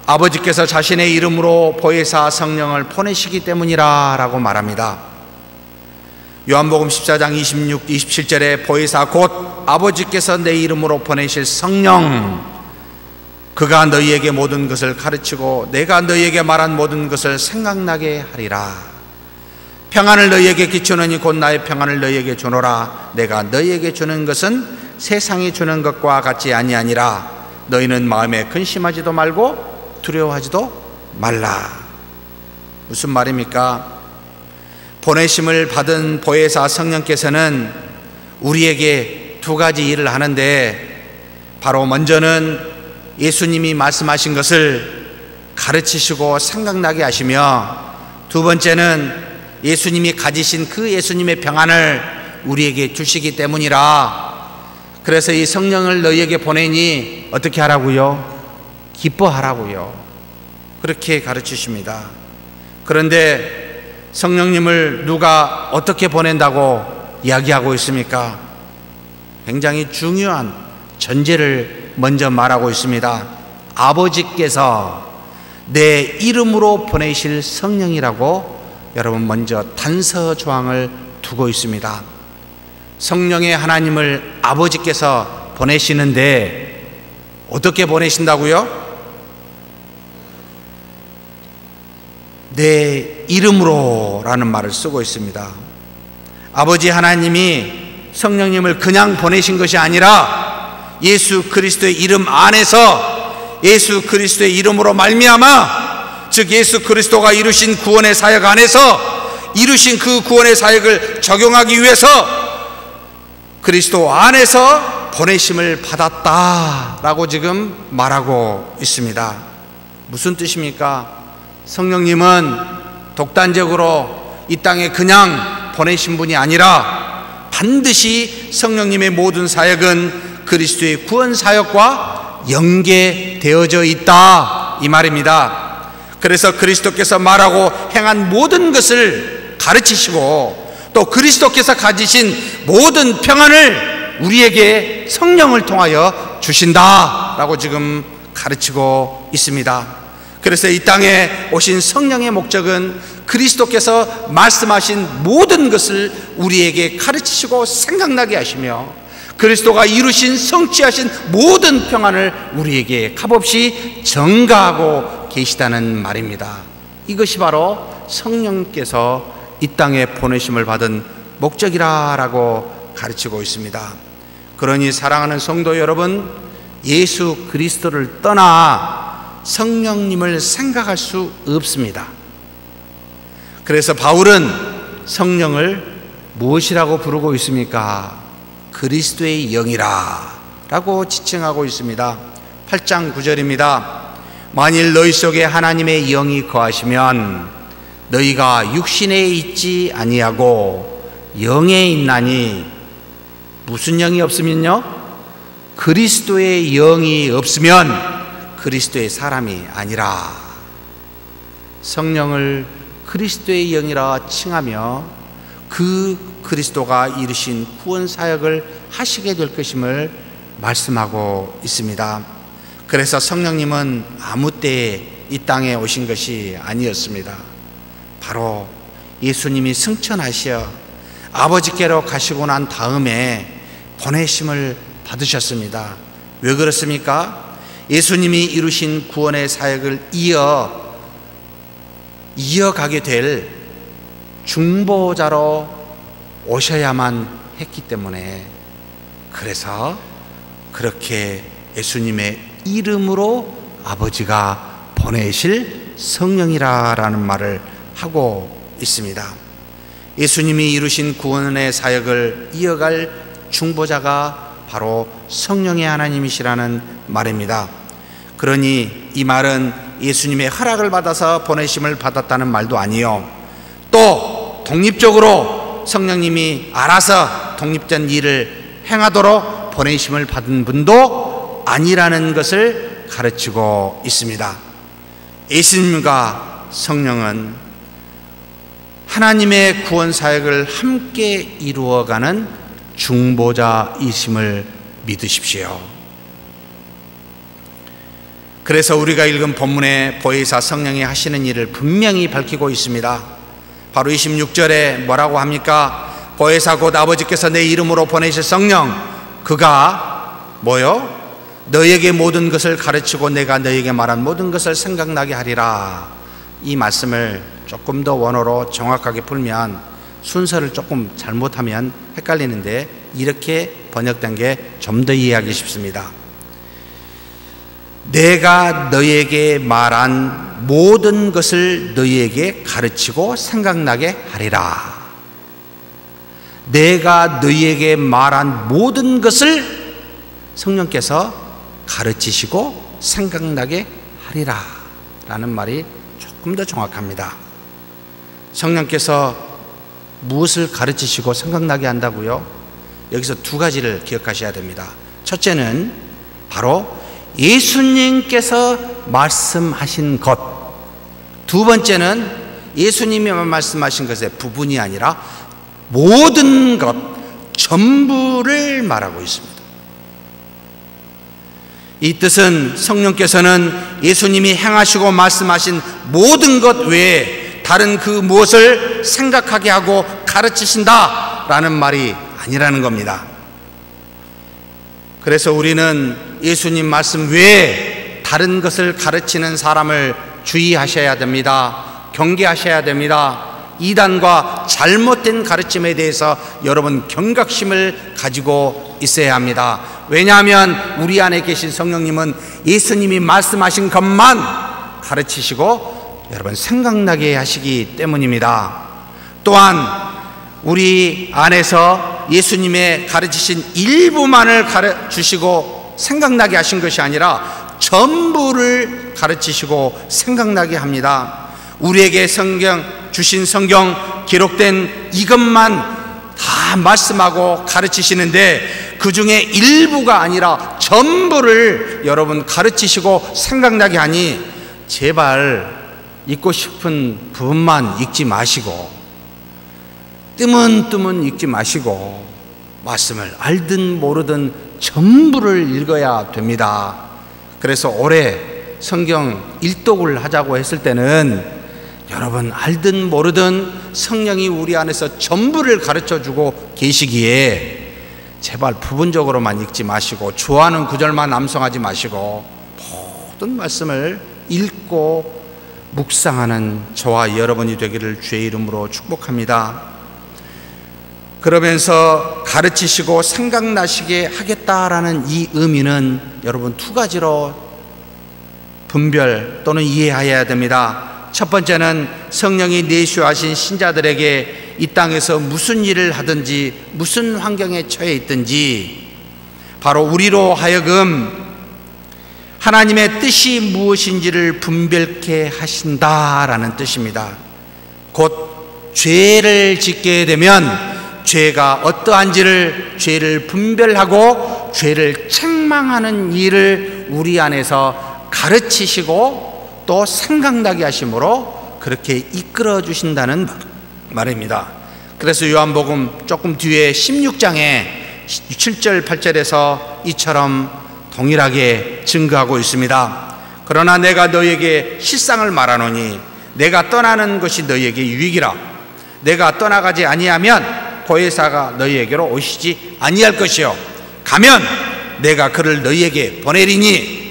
아버지께서 자신의 이름으로 보혜사 성령을 보내시기 때문이라 라고 말합니다. 요한복음 14장 26, 27절에 보혜사 곧 아버지께서 내 이름으로 보내실 성령, 그가 너희에게 모든 것을 가르치고 내가 너희에게 말한 모든 것을 생각나게 하리라. 평안을 너희에게 끼치노니 곧 나의 평안을 너희에게 주노라. 내가 너희에게 주는 것은 세상이 주는 것과 같이 아니하니라. 너희는 마음에 근심하지도 말고 두려워하지도 말라. 무슨 말입니까? 보내심을 받은 보혜사 성령께서는 우리에게 두 가지 일을 하는데, 바로 먼저는 예수님이 말씀하신 것을 가르치시고 생각나게 하시며, 두 번째는 예수님이 가지신 그 예수님의 평안을 우리에게 주시기 때문이라. 그래서 이 성령을 너희에게 보내니 어떻게 하라고요? 기뻐하라고요. 그렇게 가르치십니다. 그런데 성령님을 누가 어떻게 보낸다고 이야기하고 있습니까? 굉장히 중요한 전제를 먼저 말하고 있습니다. 아버지께서 내 이름으로 보내실 성령이라고 여러분 먼저 단서 조항을 두고 있습니다. 성령의 하나님을 아버지께서 보내시는데 어떻게 보내신다고요? 내 이름으로 라는 말을 쓰고 있습니다. 아버지 하나님이 성령님을 그냥 보내신 것이 아니라 예수 그리스도의 이름 안에서, 예수 그리스도의 이름으로 말미암아, 즉 예수 그리스도가 이루신 구원의 사역 안에서 이루신 그 구원의 사역을 적용하기 위해서 그리스도 안에서 보내심을 받았다라고 지금 말하고 있습니다. 무슨 뜻입니까? 성령님은 독단적으로 이 땅에 그냥 보내신 분이 아니라 반드시 성령님의 모든 사역은 그리스도의 구원 사역과 연계되어져 있다, 이 말입니다. 그래서 그리스도께서 말하고 행한 모든 것을 가르치시고 또 그리스도께서 가지신 모든 평안을 우리에게 성령을 통하여 주신다라고 지금 가르치고 있습니다. 그래서 이 땅에 오신 성령의 목적은 그리스도께서 말씀하신 모든 것을 우리에게 가르치시고 생각나게 하시며 그리스도가 이루신 성취하신 모든 평안을 우리에게 값없이 전가하고 계시다는 말입니다. 이것이 바로 성령께서 이 땅에 보내심을 받은 목적이라고 가르치고 있습니다. 그러니 사랑하는 성도 여러분, 예수 그리스도를 떠나 성령님을 생각할 수 없습니다. 그래서 바울은 성령을 무엇이라고 부르고 있습니까? 그리스도의 영이라 라고 지칭하고 있습니다. 8장 9절입니다. 만일 너희 속에 하나님의 영이 거하시면 너희가 육신에 있지 아니하고 영에 있나니, 무슨 영이 없으면요? 그리스도의 영이 없으면 그리스도의 사람이 아니라. 성령을 그리스도의 영이라 칭하며 그 그리스도가 이루신 구원 사역을 하시게 될 것임을 말씀하고 있습니다. 그래서 성령님은 아무 때에 이 땅에 오신 것이 아니었습니다. 바로 예수님이 승천하시어 아버지께로 가시고 난 다음에 보내심을 받으셨습니다. 왜 그렇습니까? 예수님이 이루신 구원의 사역을 이어가게 될 중보자로 오셔야만 했기 때문에, 그래서 그렇게 예수님의 이름으로 아버지가 보내실 성령이라는 말을 하고 있습니다. 예수님이 이루신 구원의 사역을 이어갈 중보자가 바로 성령의 하나님이시라는 말입니다. 그러니 이 말은 예수님의 허락을 받아서 보내심을 받았다는 말도 아니요, 또 독립적으로 성령님이 알아서 독립된 일을 행하도록 보내심을 받은 분도 아니라는 것을 가르치고 있습니다. 예수님과 성령은 하나님의 구원 사역을 함께 이루어가는 중보자이심을 믿으십시오. 그래서 우리가 읽은 본문의 보혜사 성령이 하시는 일을 분명히 밝히고 있습니다. 바로 26절에 뭐라고 합니까? 보혜사 곧 아버지께서 내 이름으로 보내실 성령, 그가 뭐요? 너에게 모든 것을 가르치고 내가 너에게 말한 모든 것을 생각나게 하리라. 이 말씀을 조금 더 원어로 정확하게 풀면, 순서를 조금 잘못하면 헷갈리는데 이렇게 번역된 게 좀 더 이해하기 쉽습니다. 내가 너에게 말한 모든 것을 너희에게 가르치고 생각나게 하리라. 내가 너희에게 말한 모든 것을 성령께서 가르치시고 생각나게 하리라 라는 말이 조금 더 정확합니다. 성령께서 무엇을 가르치시고 생각나게 한다고요? 여기서 두 가지를 기억하셔야 됩니다. 첫째는 바로 예수님께서 말씀하신 것, 두 번째는 예수님이 말씀하신 것의 부분이 아니라 모든 것, 전부를 말하고 있습니다. 이 뜻은 성령께서는 예수님이 행하시고 말씀하신 모든 것 외에 다른 그 무엇을 생각하게 하고 가르치신다라는 말이 아니라는 겁니다. 그래서 우리는 예수님 말씀 외에 다른 것을 가르치는 사람을 주의하셔야 됩니다. 경계하셔야 됩니다. 이단과 잘못된 가르침에 대해서 여러분 경각심을 가지고 있어야 합니다. 왜냐하면 우리 안에 계신 성령님은 예수님이 말씀하신 것만 가르치시고 여러분 생각나게 하시기 때문입니다. 또한 우리 안에서 예수님의 가르치신 일부만을 가르치시고 생각나게 하신 것이 아니라 전부를 가르치시고 생각나게 합니다. 우리에게 주신 성경 기록된 이것만 다 말씀하고 가르치시는데 그 중에 일부가 아니라 전부를 여러분 가르치시고 생각나게 하니 제발 읽고 싶은 부분만 읽지 마시고 뜨문뜨문 읽지 마시고 말씀을 알든 모르든 전부를 읽어야 됩니다. 그래서 올해 성경 일독을 하자고 했을 때는 여러분 알든 모르든 성령이 우리 안에서 전부를 가르쳐주고 계시기에 제발 부분적으로만 읽지 마시고 좋아하는 구절만 암송하지 마시고 모든 말씀을 읽고 묵상하는 저와 여러분이 되기를 주의 이름으로 축복합니다. 그러면서 가르치시고 생각나시게 하겠다라는 이 의미는 여러분 두 가지로 분별 또는 이해해야 됩니다. 첫 번째는 성령이 내주하신 신자들에게 이 땅에서 무슨 일을 하든지 무슨 환경에 처해 있든지 바로 우리로 하여금 하나님의 뜻이 무엇인지를 분별케 하신다라는 뜻입니다. 곧 죄를 짓게 되면 죄가 어떠한지를 죄를 분별하고 죄를 책망하는 일을 우리 안에서 가르치시고 또 생각나게 하심으로 그렇게 이끌어 주신다는 말입니다. 그래서 요한복음 조금 뒤에 16장에 7절 8절에서 이처럼 동일하게 증거하고 있습니다. 그러나 내가 너희에게 실상을 말하노니 내가 떠나는 것이 너희에게 유익이라. 내가 떠나가지 아니하면 보혜사가 너희에게로 오시지 아니할 것이요 가면 내가 그를 너희에게 보내리니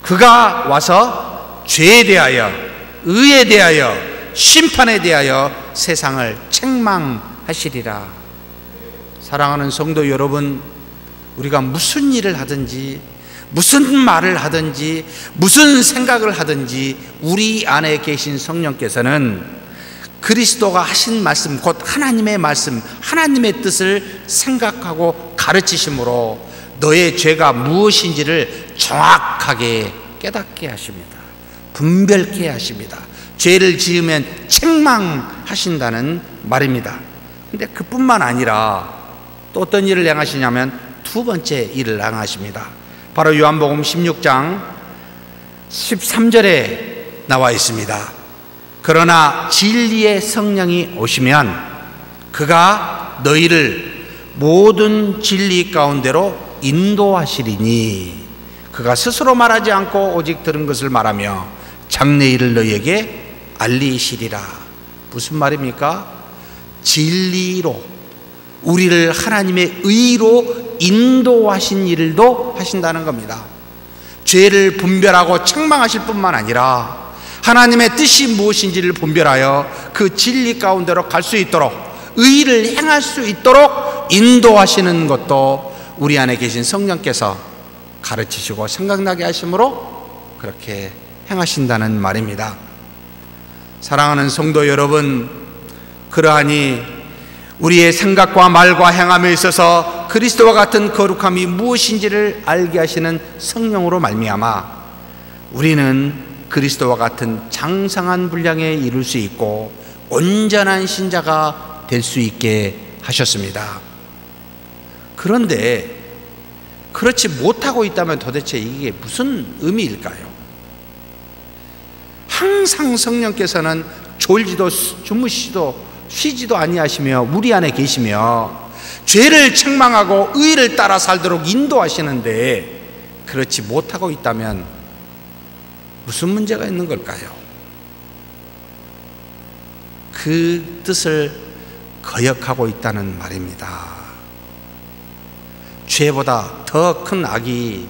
그가 와서 죄에 대하여 의에 대하여 심판에 대하여 세상을 책망하시리라. 사랑하는 성도 여러분, 우리가 무슨 일을 하든지 무슨 말을 하든지 무슨 생각을 하든지 우리 안에 계신 성령께서는 그리스도가 하신 말씀, 곧 하나님의 말씀, 하나님의 뜻을 생각하고 가르치심으로 너의 죄가 무엇인지를 정확하게 깨닫게 하십니다. 분별케 하십니다. 죄를 지으면 책망하신다는 말입니다. 근데 그뿐만 아니라 또 어떤 일을 행하시냐면 두 번째 일을 행하십니다. 바로 요한복음 16장 13절에 나와 있습니다. 그러나 진리의 성령이 오시면 그가 너희를 모든 진리 가운데로 인도하시리니 그가 스스로 말하지 않고 오직 들은 것을 말하며 장래일을 너희에게 알리시리라. 무슨 말입니까? 진리로 우리를 하나님의 의로 인도하신 일도 하신다는 겁니다. 죄를 분별하고 책망하실 뿐만 아니라 하나님의 뜻이 무엇인지를 분별하여 그 진리 가운데로 갈 수 있도록, 의를 행할 수 있도록 인도하시는 것도 우리 안에 계신 성령께서 가르치시고 생각나게 하심으로 그렇게 행하신다는 말입니다. 사랑하는 성도 여러분, 그러하니 우리의 생각과 말과 행함에 있어서 그리스도와 같은 거룩함이 무엇인지를 알게 하시는 성령으로 말미암아 우리는 그리스도와 같은 장성한 분량에 이룰 수 있고 온전한 신자가 될 수 있게 하셨습니다. 그런데 그렇지 못하고 있다면 도대체 이게 무슨 의미일까요? 항상 성령께서는 졸지도 주무시지도 쉬지도 아니하시며 우리 안에 계시며 죄를 책망하고 의를 따라 살도록 인도하시는데 그렇지 못하고 있다면 무슨 문제가 있는 걸까요? 그 뜻을 거역하고 있다는 말입니다. 죄보다 더 큰 악이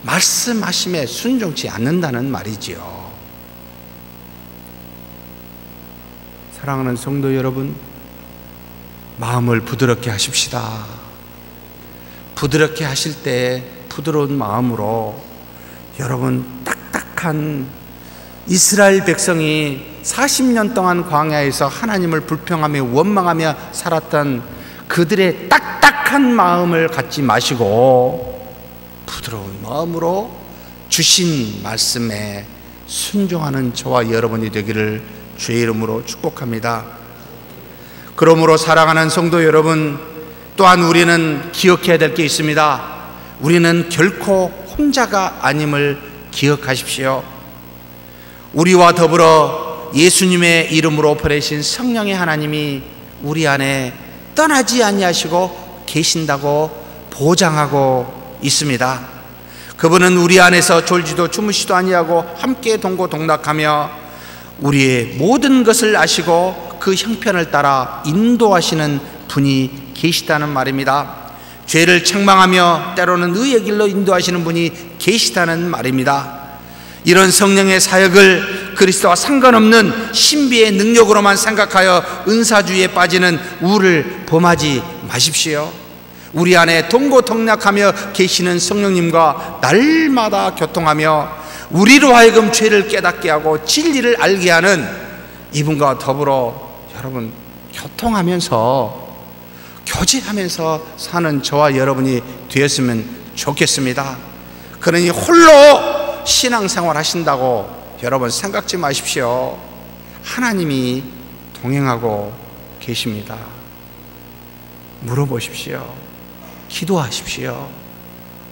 말씀하심에 순종치 않는다는 말이지요. 사랑하는 성도 여러분, 마음을 부드럽게 하십시다. 부드럽게 하실 때 부드러운 마음으로 여러분 딱딱한 이스라엘 백성이 40년 동안 광야에서 하나님을 불평하며 원망하며 살았던 그들의 딱딱한 마음을 갖지 마시고 부드러운 마음으로 주신 말씀에 순종하는 저와 여러분이 되기를 주의 이름으로 축복합니다. 그러므로 사랑하는 성도 여러분, 또한 우리는 기억해야 될 게 있습니다. 우리는 결코 혼자가 아님을 기억하십시오. 우리와 더불어 예수님의 이름으로 보내신 성령의 하나님이 우리 안에 떠나지 아니하시고 계신다고 보장하고 있습니다. 그분은 우리 안에서 졸지도 주무시도 아니하고 함께 동고동락하며 우리의 모든 것을 아시고 그 형편을 따라 인도하시는 분이 계시다는 말입니다. 죄를 책망하며 때로는 의의 길로 인도하시는 분이 계시다는 말입니다. 이런 성령의 사역을 그리스도와 상관없는 신비의 능력으로만 생각하여 은사주의에 빠지는 우를 범하지 마십시오. 우리 안에 동고동락하며 계시는 성령님과 날마다 교통하며 우리로 하여금 죄를 깨닫게 하고 진리를 알게 하는 이분과 더불어 여러분 교통하면서 교제하면서 사는 저와 여러분이 되었으면 좋겠습니다. 그러니 홀로 신앙생활 하신다고 여러분 생각지 마십시오. 하나님이 동행하고 계십니다. 물어보십시오. 기도하십시오.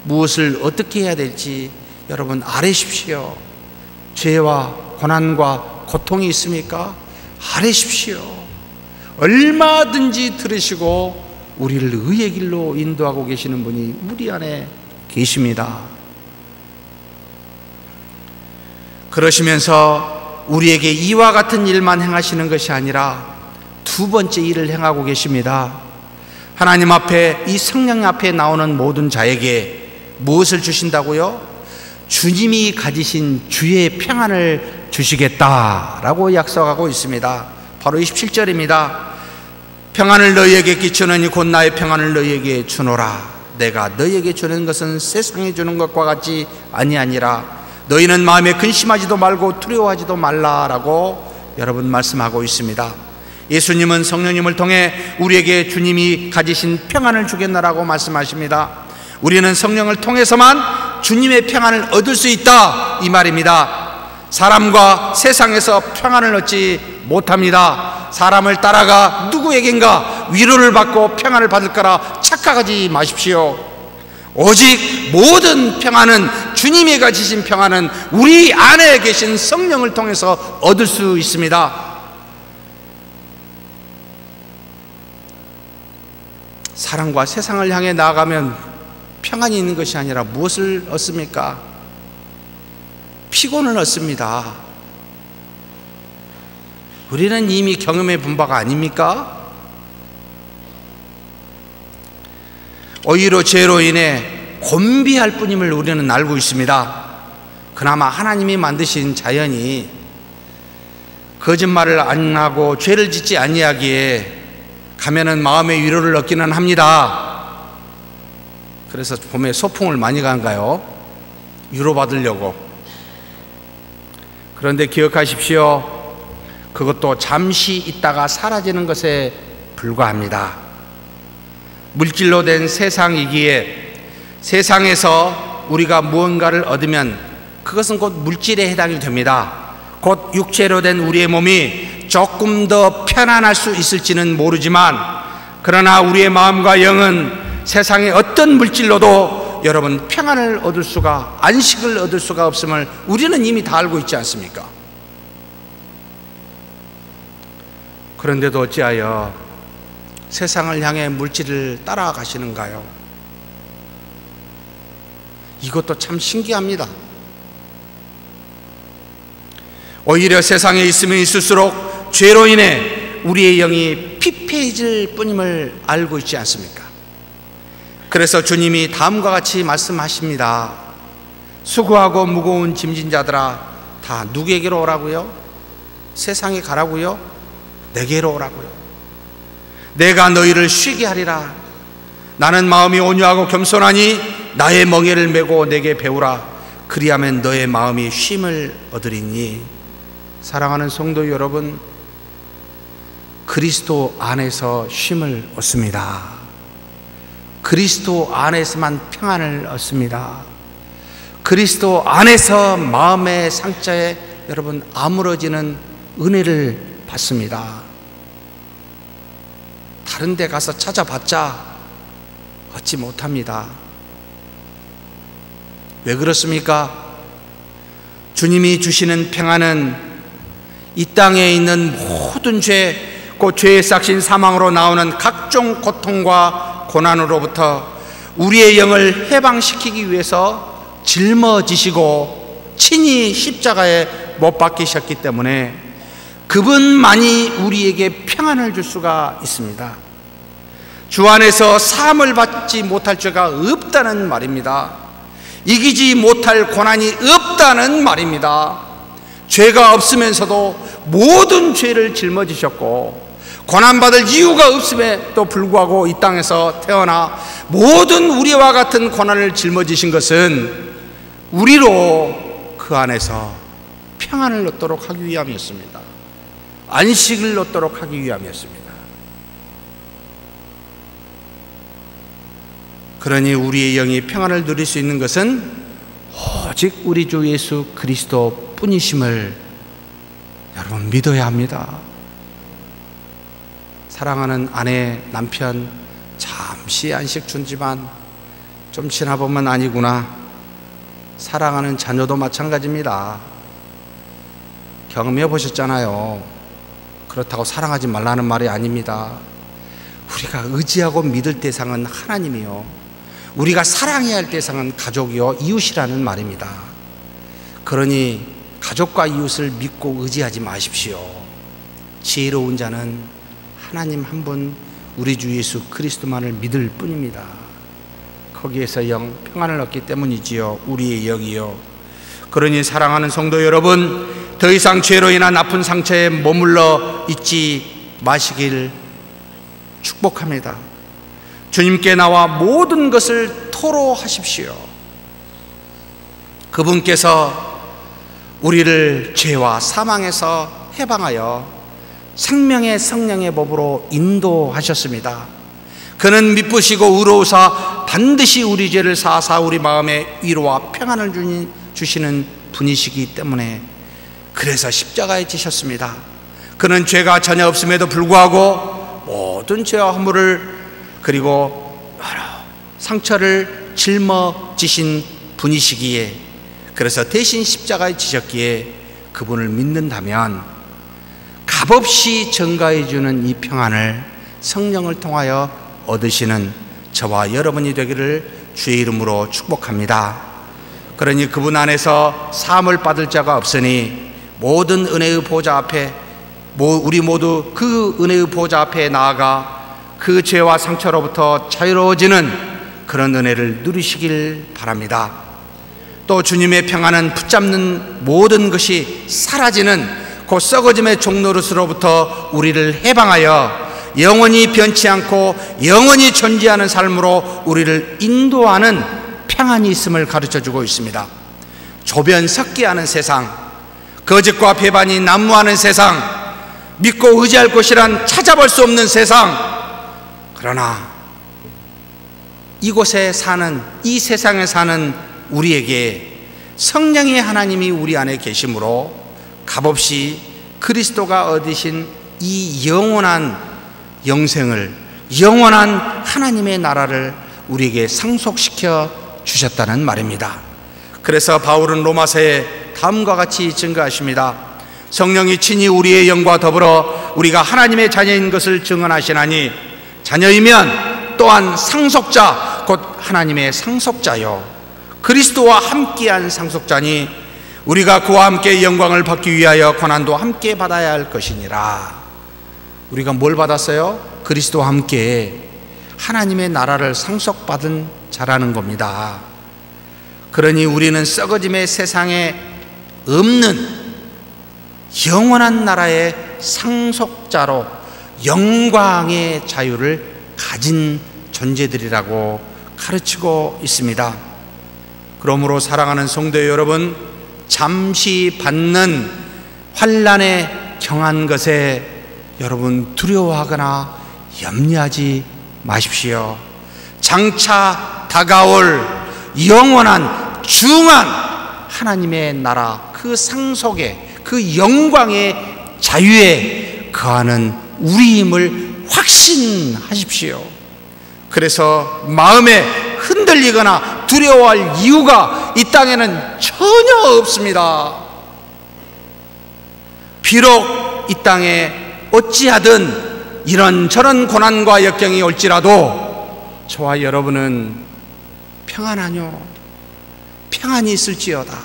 무엇을 어떻게 해야 될지 여러분 아뢰십시오. 죄와 고난과 고통이 있습니까? 아뢰십시오. 얼마든지 들으시고 우리를 의의 길로 인도하고 계시는 분이 우리 안에 계십니다. 그러시면서 우리에게 이와 같은 일만 행하시는 것이 아니라 두 번째 일을 행하고 계십니다. 하나님 앞에, 이 성령 앞에 나오는 모든 자에게 무엇을 주신다고요? 주님이 가지신 주의 평안을 주시겠다라고 약속하고 있습니다. 바로 27절입니다. 평안을 너희에게 끼치느니 곧 나의 평안을 너희에게 주노라. 내가 너희에게 주는 것은 세상이 주는 것과 같지 아니하니라. 너희는 마음에 근심하지도 말고 두려워하지도 말라라고 여러분 말씀하고 있습니다. 예수님은 성령님을 통해 우리에게 주님이 가지신 평안을 주겠나라고 말씀하십니다. 우리는 성령을 통해서만 주님의 평안을 얻을 수 있다, 이 말입니다. 사람과 세상에서 평안을 얻지 못합니다. 사람을 따라가 누구에겐가 위로를 받고 평안을 받을 거라 착각하지 마십시오. 오직 모든 평안은, 주님이 가지신 평안은 우리 안에 계신 성령을 통해서 얻을 수 있습니다. 사람과 세상을 향해 나아가면 평안이 있는 것이 아니라 무엇을 얻습니까? 피곤을 얻습니다. 우리는 이미 경험해 본 바가 아닙니까? 오히려 죄로 인해 곤비할 뿐임을 우리는 알고 있습니다. 그나마 하나님이 만드신 자연이 거짓말을 안 하고 죄를 짓지 아니하기에 가면은 마음의 위로를 얻기는 합니다. 그래서 봄에 소풍을 많이 간가요? 위로받으려고. 그런데 기억하십시오. 그것도 잠시 있다가 사라지는 것에 불과합니다. 물질로 된 세상이기에 세상에서 우리가 무언가를 얻으면 그것은 곧 물질에 해당이 됩니다. 곧 육체로 된 우리의 몸이 조금 더 편안할 수 있을지는 모르지만, 그러나 우리의 마음과 영은 세상의 어떤 물질로도 여러분 평안을 얻을 수가, 안식을 얻을 수가 없음을 우리는 이미 다 알고 있지 않습니까? 그런데도 어찌하여 세상을 향해 물질을 따라가시는가요? 이것도 참 신기합니다. 오히려 세상에 있으면 있을수록 죄로 인해 우리의 영이 피폐해질 뿐임을 알고 있지 않습니까? 그래서 주님이 다음과 같이 말씀하십니다. 수고하고 무거운 짐진 자들아, 다 누구에게로 오라고요? 세상에 가라고요? 내게로 오라고요. 내가 너희를 쉬게 하리라. 나는 마음이 온유하고 겸손하니 나의 멍에를 메고 내게 배우라. 그리하면 너의 마음이 쉼을 얻으리니. 사랑하는 성도 여러분, 그리스도 안에서 쉼을 얻습니다. 그리스도 안에서만 평안을 얻습니다. 그리스도 안에서 마음의 상처에 여러분 아물어지는 은혜를 받습니다. 다른 데 가서 찾아봤자 얻지 못합니다. 왜 그렇습니까? 주님이 주시는 평안은 이 땅에 있는 모든 죄, 그 죄의 싹신 사망으로 나오는 각종 고통과 고난으로부터 우리의 영을 해방시키기 위해서 짊어지시고 친히 십자가에 못 박히셨기 때문에 그분만이 우리에게 평안을 줄 수가 있습니다. 주 안에서 사함을 받지 못할 죄가 없다는 말입니다. 이기지 못할 고난이 없다는 말입니다. 죄가 없으면서도 모든 죄를 짊어지셨고 고난받을 이유가 없음에도 불구하고 이 땅에서 태어나 모든 우리와 같은 고난을 짊어지신 것은 우리로 그 안에서 평안을 얻도록 하기 위함이었습니다. 안식을 얻도록 하기 위함이었습니다. 그러니 우리의 영이 평안을 누릴 수 있는 것은 오직 우리 주 예수 그리스도 뿐이심을 여러분 믿어야 합니다. 사랑하는 아내, 남편 잠시 안식 준지만 좀 지나보면 아니구나. 사랑하는 자녀도 마찬가지입니다. 경험해 보셨잖아요. 그렇다고 사랑하지 말라는 말이 아닙니다. 우리가 의지하고 믿을 대상은 하나님이요, 우리가 사랑해야 할 대상은 가족이요 이웃이라는 말입니다. 그러니 가족과 이웃을 믿고 의지하지 마십시오. 지혜로운 자는 하나님 한 분, 우리 주 예수 그리스도만을 믿을 뿐입니다. 거기에서 영 평안을 얻기 때문이지요, 우리의 영이요. 그러니 사랑하는 성도 여러분, 더 이상 죄로 인한 아픈 상처에 머물러 있지 마시길 축복합니다. 주님께 나와 모든 것을 토로하십시오. 그분께서 우리를 죄와 사망에서 해방하여 생명의 성령의 법으로 인도하셨습니다. 그는 미쁘시고 의로우사 반드시 우리 죄를 사하사 우리 마음에 위로와 평안을 주시는 분이시기 때문에 그래서 십자가에 지셨습니다. 그는 죄가 전혀 없음에도 불구하고 모든 죄와 허물을 그리고 여러 상처를 짊어지신 분이시기에, 그래서 대신 십자가에 지셨기에 그분을 믿는다면 값없이 증가해 주는 이 평안을 성령을 통하여 얻으시는 저와 여러분이 되기를 주의 이름으로 축복합니다. 그러니 그분 안에서 사함을 받을 자가 없으니 모든 은혜의 보좌 앞에 우리 모두 그 은혜의 보좌 앞에 나아가 그 죄와 상처로부터 자유로워지는 그런 은혜를 누리시길 바랍니다. 또 주님의 평안은 붙잡는 모든 것이 사라지는 그 썩어짐의 종노릇으로부터 우리를 해방하여 영원히 변치 않고 영원히 존재하는 삶으로 우리를 인도하는 평안이 있음을 가르쳐주고 있습니다. 조변 섞기하는 세상, 거짓과 배반이 난무하는 세상, 믿고 의지할 곳이란 찾아볼 수 없는 세상, 그러나 이곳에 사는, 이 세상에 사는 우리에게 성령의 하나님이 우리 안에 계심으로 값없이 그리스도가 얻으신 이 영원한 영생을, 영원한 하나님의 나라를 우리에게 상속시켜 주셨다는 말입니다. 그래서 바울은 로마서에 다음과 같이 증거하십니다. 성령이 친히 우리의 영과 더불어 우리가 하나님의 자녀인 것을 증언하시나니 자녀이면 또한 상속자 곧 하나님의 상속자요 그리스도와 함께한 상속자니 우리가 그와 함께 영광을 받기 위하여 고난도 함께 받아야 할 것이니라. 우리가 뭘 받았어요? 그리스도와 함께 하나님의 나라를 상속받은 자라는 겁니다. 그러니 우리는 썩어짐의 세상에 없는 영원한 나라의 상속자로 영광의 자유를 가진 존재들이라고 가르치고 있습니다. 그러므로 사랑하는 성도 여러분, 잠시 받는 환난에 경한 것에 여러분 두려워하거나 염려하지 마십시오. 장차 다가올 영원한 중한 하나님의 나라, 그 상속의, 그 영광의 자유에 거하는 우리임을 확신하십시오. 그래서 마음에 흔들리거나 두려워할 이유가 이 땅에는 전혀 없습니다. 비록 이 땅에 어찌하든 이런저런 고난과 역경이 올지라도 저와 여러분은 평안하뇨, 평안이 있을지어다.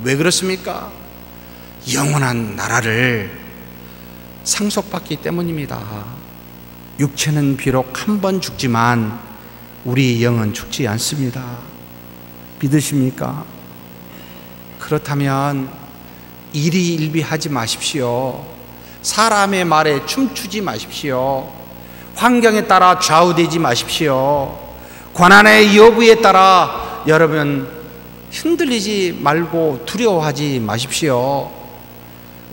왜 그렇습니까? 영원한 나라를 상속받기 때문입니다. 육체는 비록 한 번 죽지만 우리 영은 죽지 않습니다. 믿으십니까? 그렇다면 일희일비하지 마십시오. 사람의 말에 춤추지 마십시오. 환경에 따라 좌우되지 마십시오. 고난의 여부에 따라 여러분 흔들리지 말고 두려워하지 마십시오.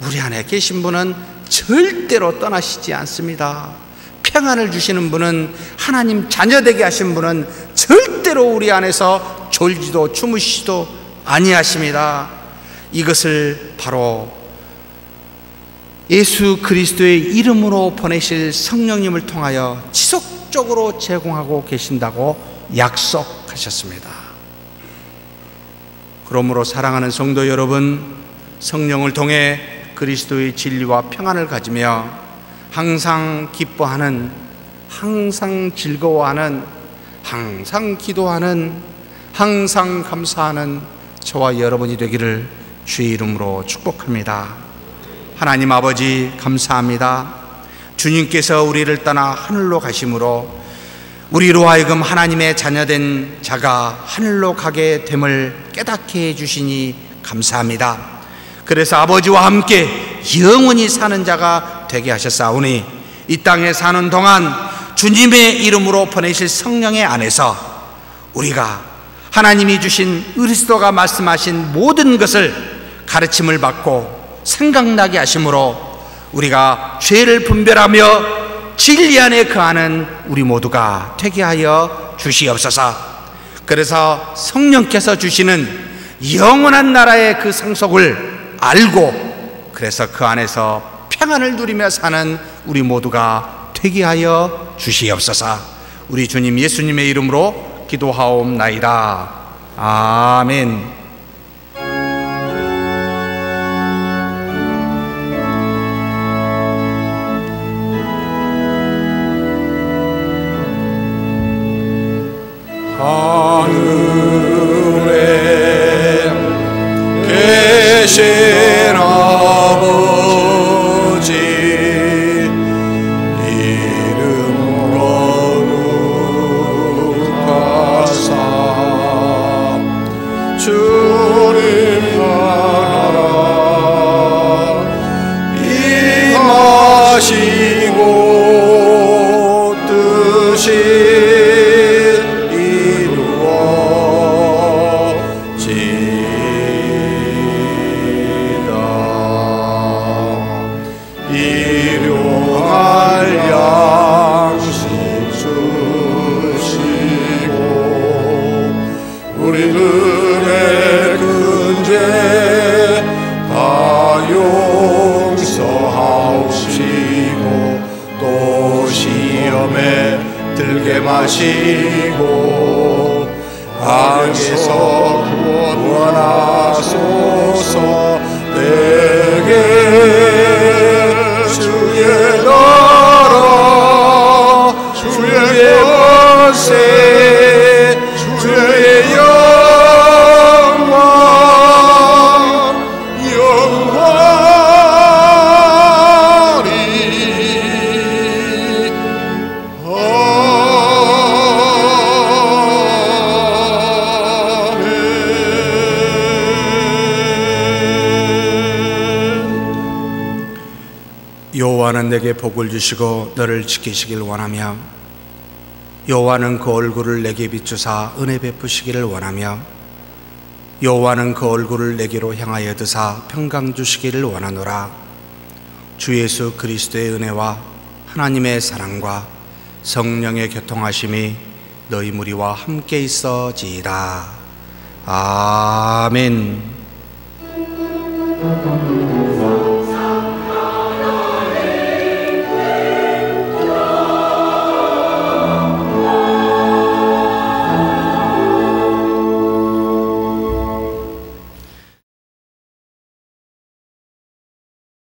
우리 안에 계신 분은 절대로 떠나시지 않습니다. 평안을 주시는 분은, 하나님 자녀되게 하신 분은 절대로 우리 안에서 졸지도 주무시지도 아니하십니다. 이것을 바로 예수 그리스도의 이름으로 보내실 성령님을 통하여 지속적으로 제공하고 계신다고 약속하셨습니다. 그러므로 사랑하는 성도 여러분, 성령을 통해 그리스도의 진리와 평안을 가지며 항상 기뻐하는, 항상 즐거워하는, 항상 기도하는, 항상 감사하는 저와 여러분이 되기를 주의 이름으로 축복합니다. 하나님 아버지 감사합니다. 주님께서 우리를 떠나 하늘로 가심으로 우리로 하여금 하나님의 자녀된 자가 하늘로 가게 됨을 깨닫게 해주시니 감사합니다. 그래서 아버지와 함께 영원히 사는 자가 되게 하셨사오니 이 땅에 사는 동안 주님의 이름으로 보내실 성령의 안에서 우리가 하나님이 주신 그리스도가 말씀하신 모든 것을 가르침을 받고 생각나게 하심으로 우리가 죄를 분별하며 진리 안에 거하는 우리 모두가 되게 하여 주시옵소서. 그래서 성령께서 주시는 영원한 나라의 그 상속을 알고 그래서 그 안에서 평안을 누리며 사는 우리 모두가 되게 하여 주시옵소서. 우리 주님 예수님의 이름으로 기도하옵나이다. 아멘. 하늘에 계신 아버지 이름 거룩하사 주님 나라 임하시고 뜻이 우리들의 근죄 다 용서하옵시고 또 시험에 들게 마시고 악에서 구원하소서. 내게 주의 나라 주의 권세 주의 영광 영원히 아멘. 여호와는 내게 복을 주시고 너를 지키시길 원하며 여호와는 그 얼굴을 내게 비추사 은혜 베푸시기를 원하며 여호와는 그 얼굴을 내게로 향하여 드사 평강 주시기를 원하노라. 주 예수 그리스도의 은혜와 하나님의 사랑과 성령의 교통하심이 너희 무리와 함께 있어지이다. 아멘.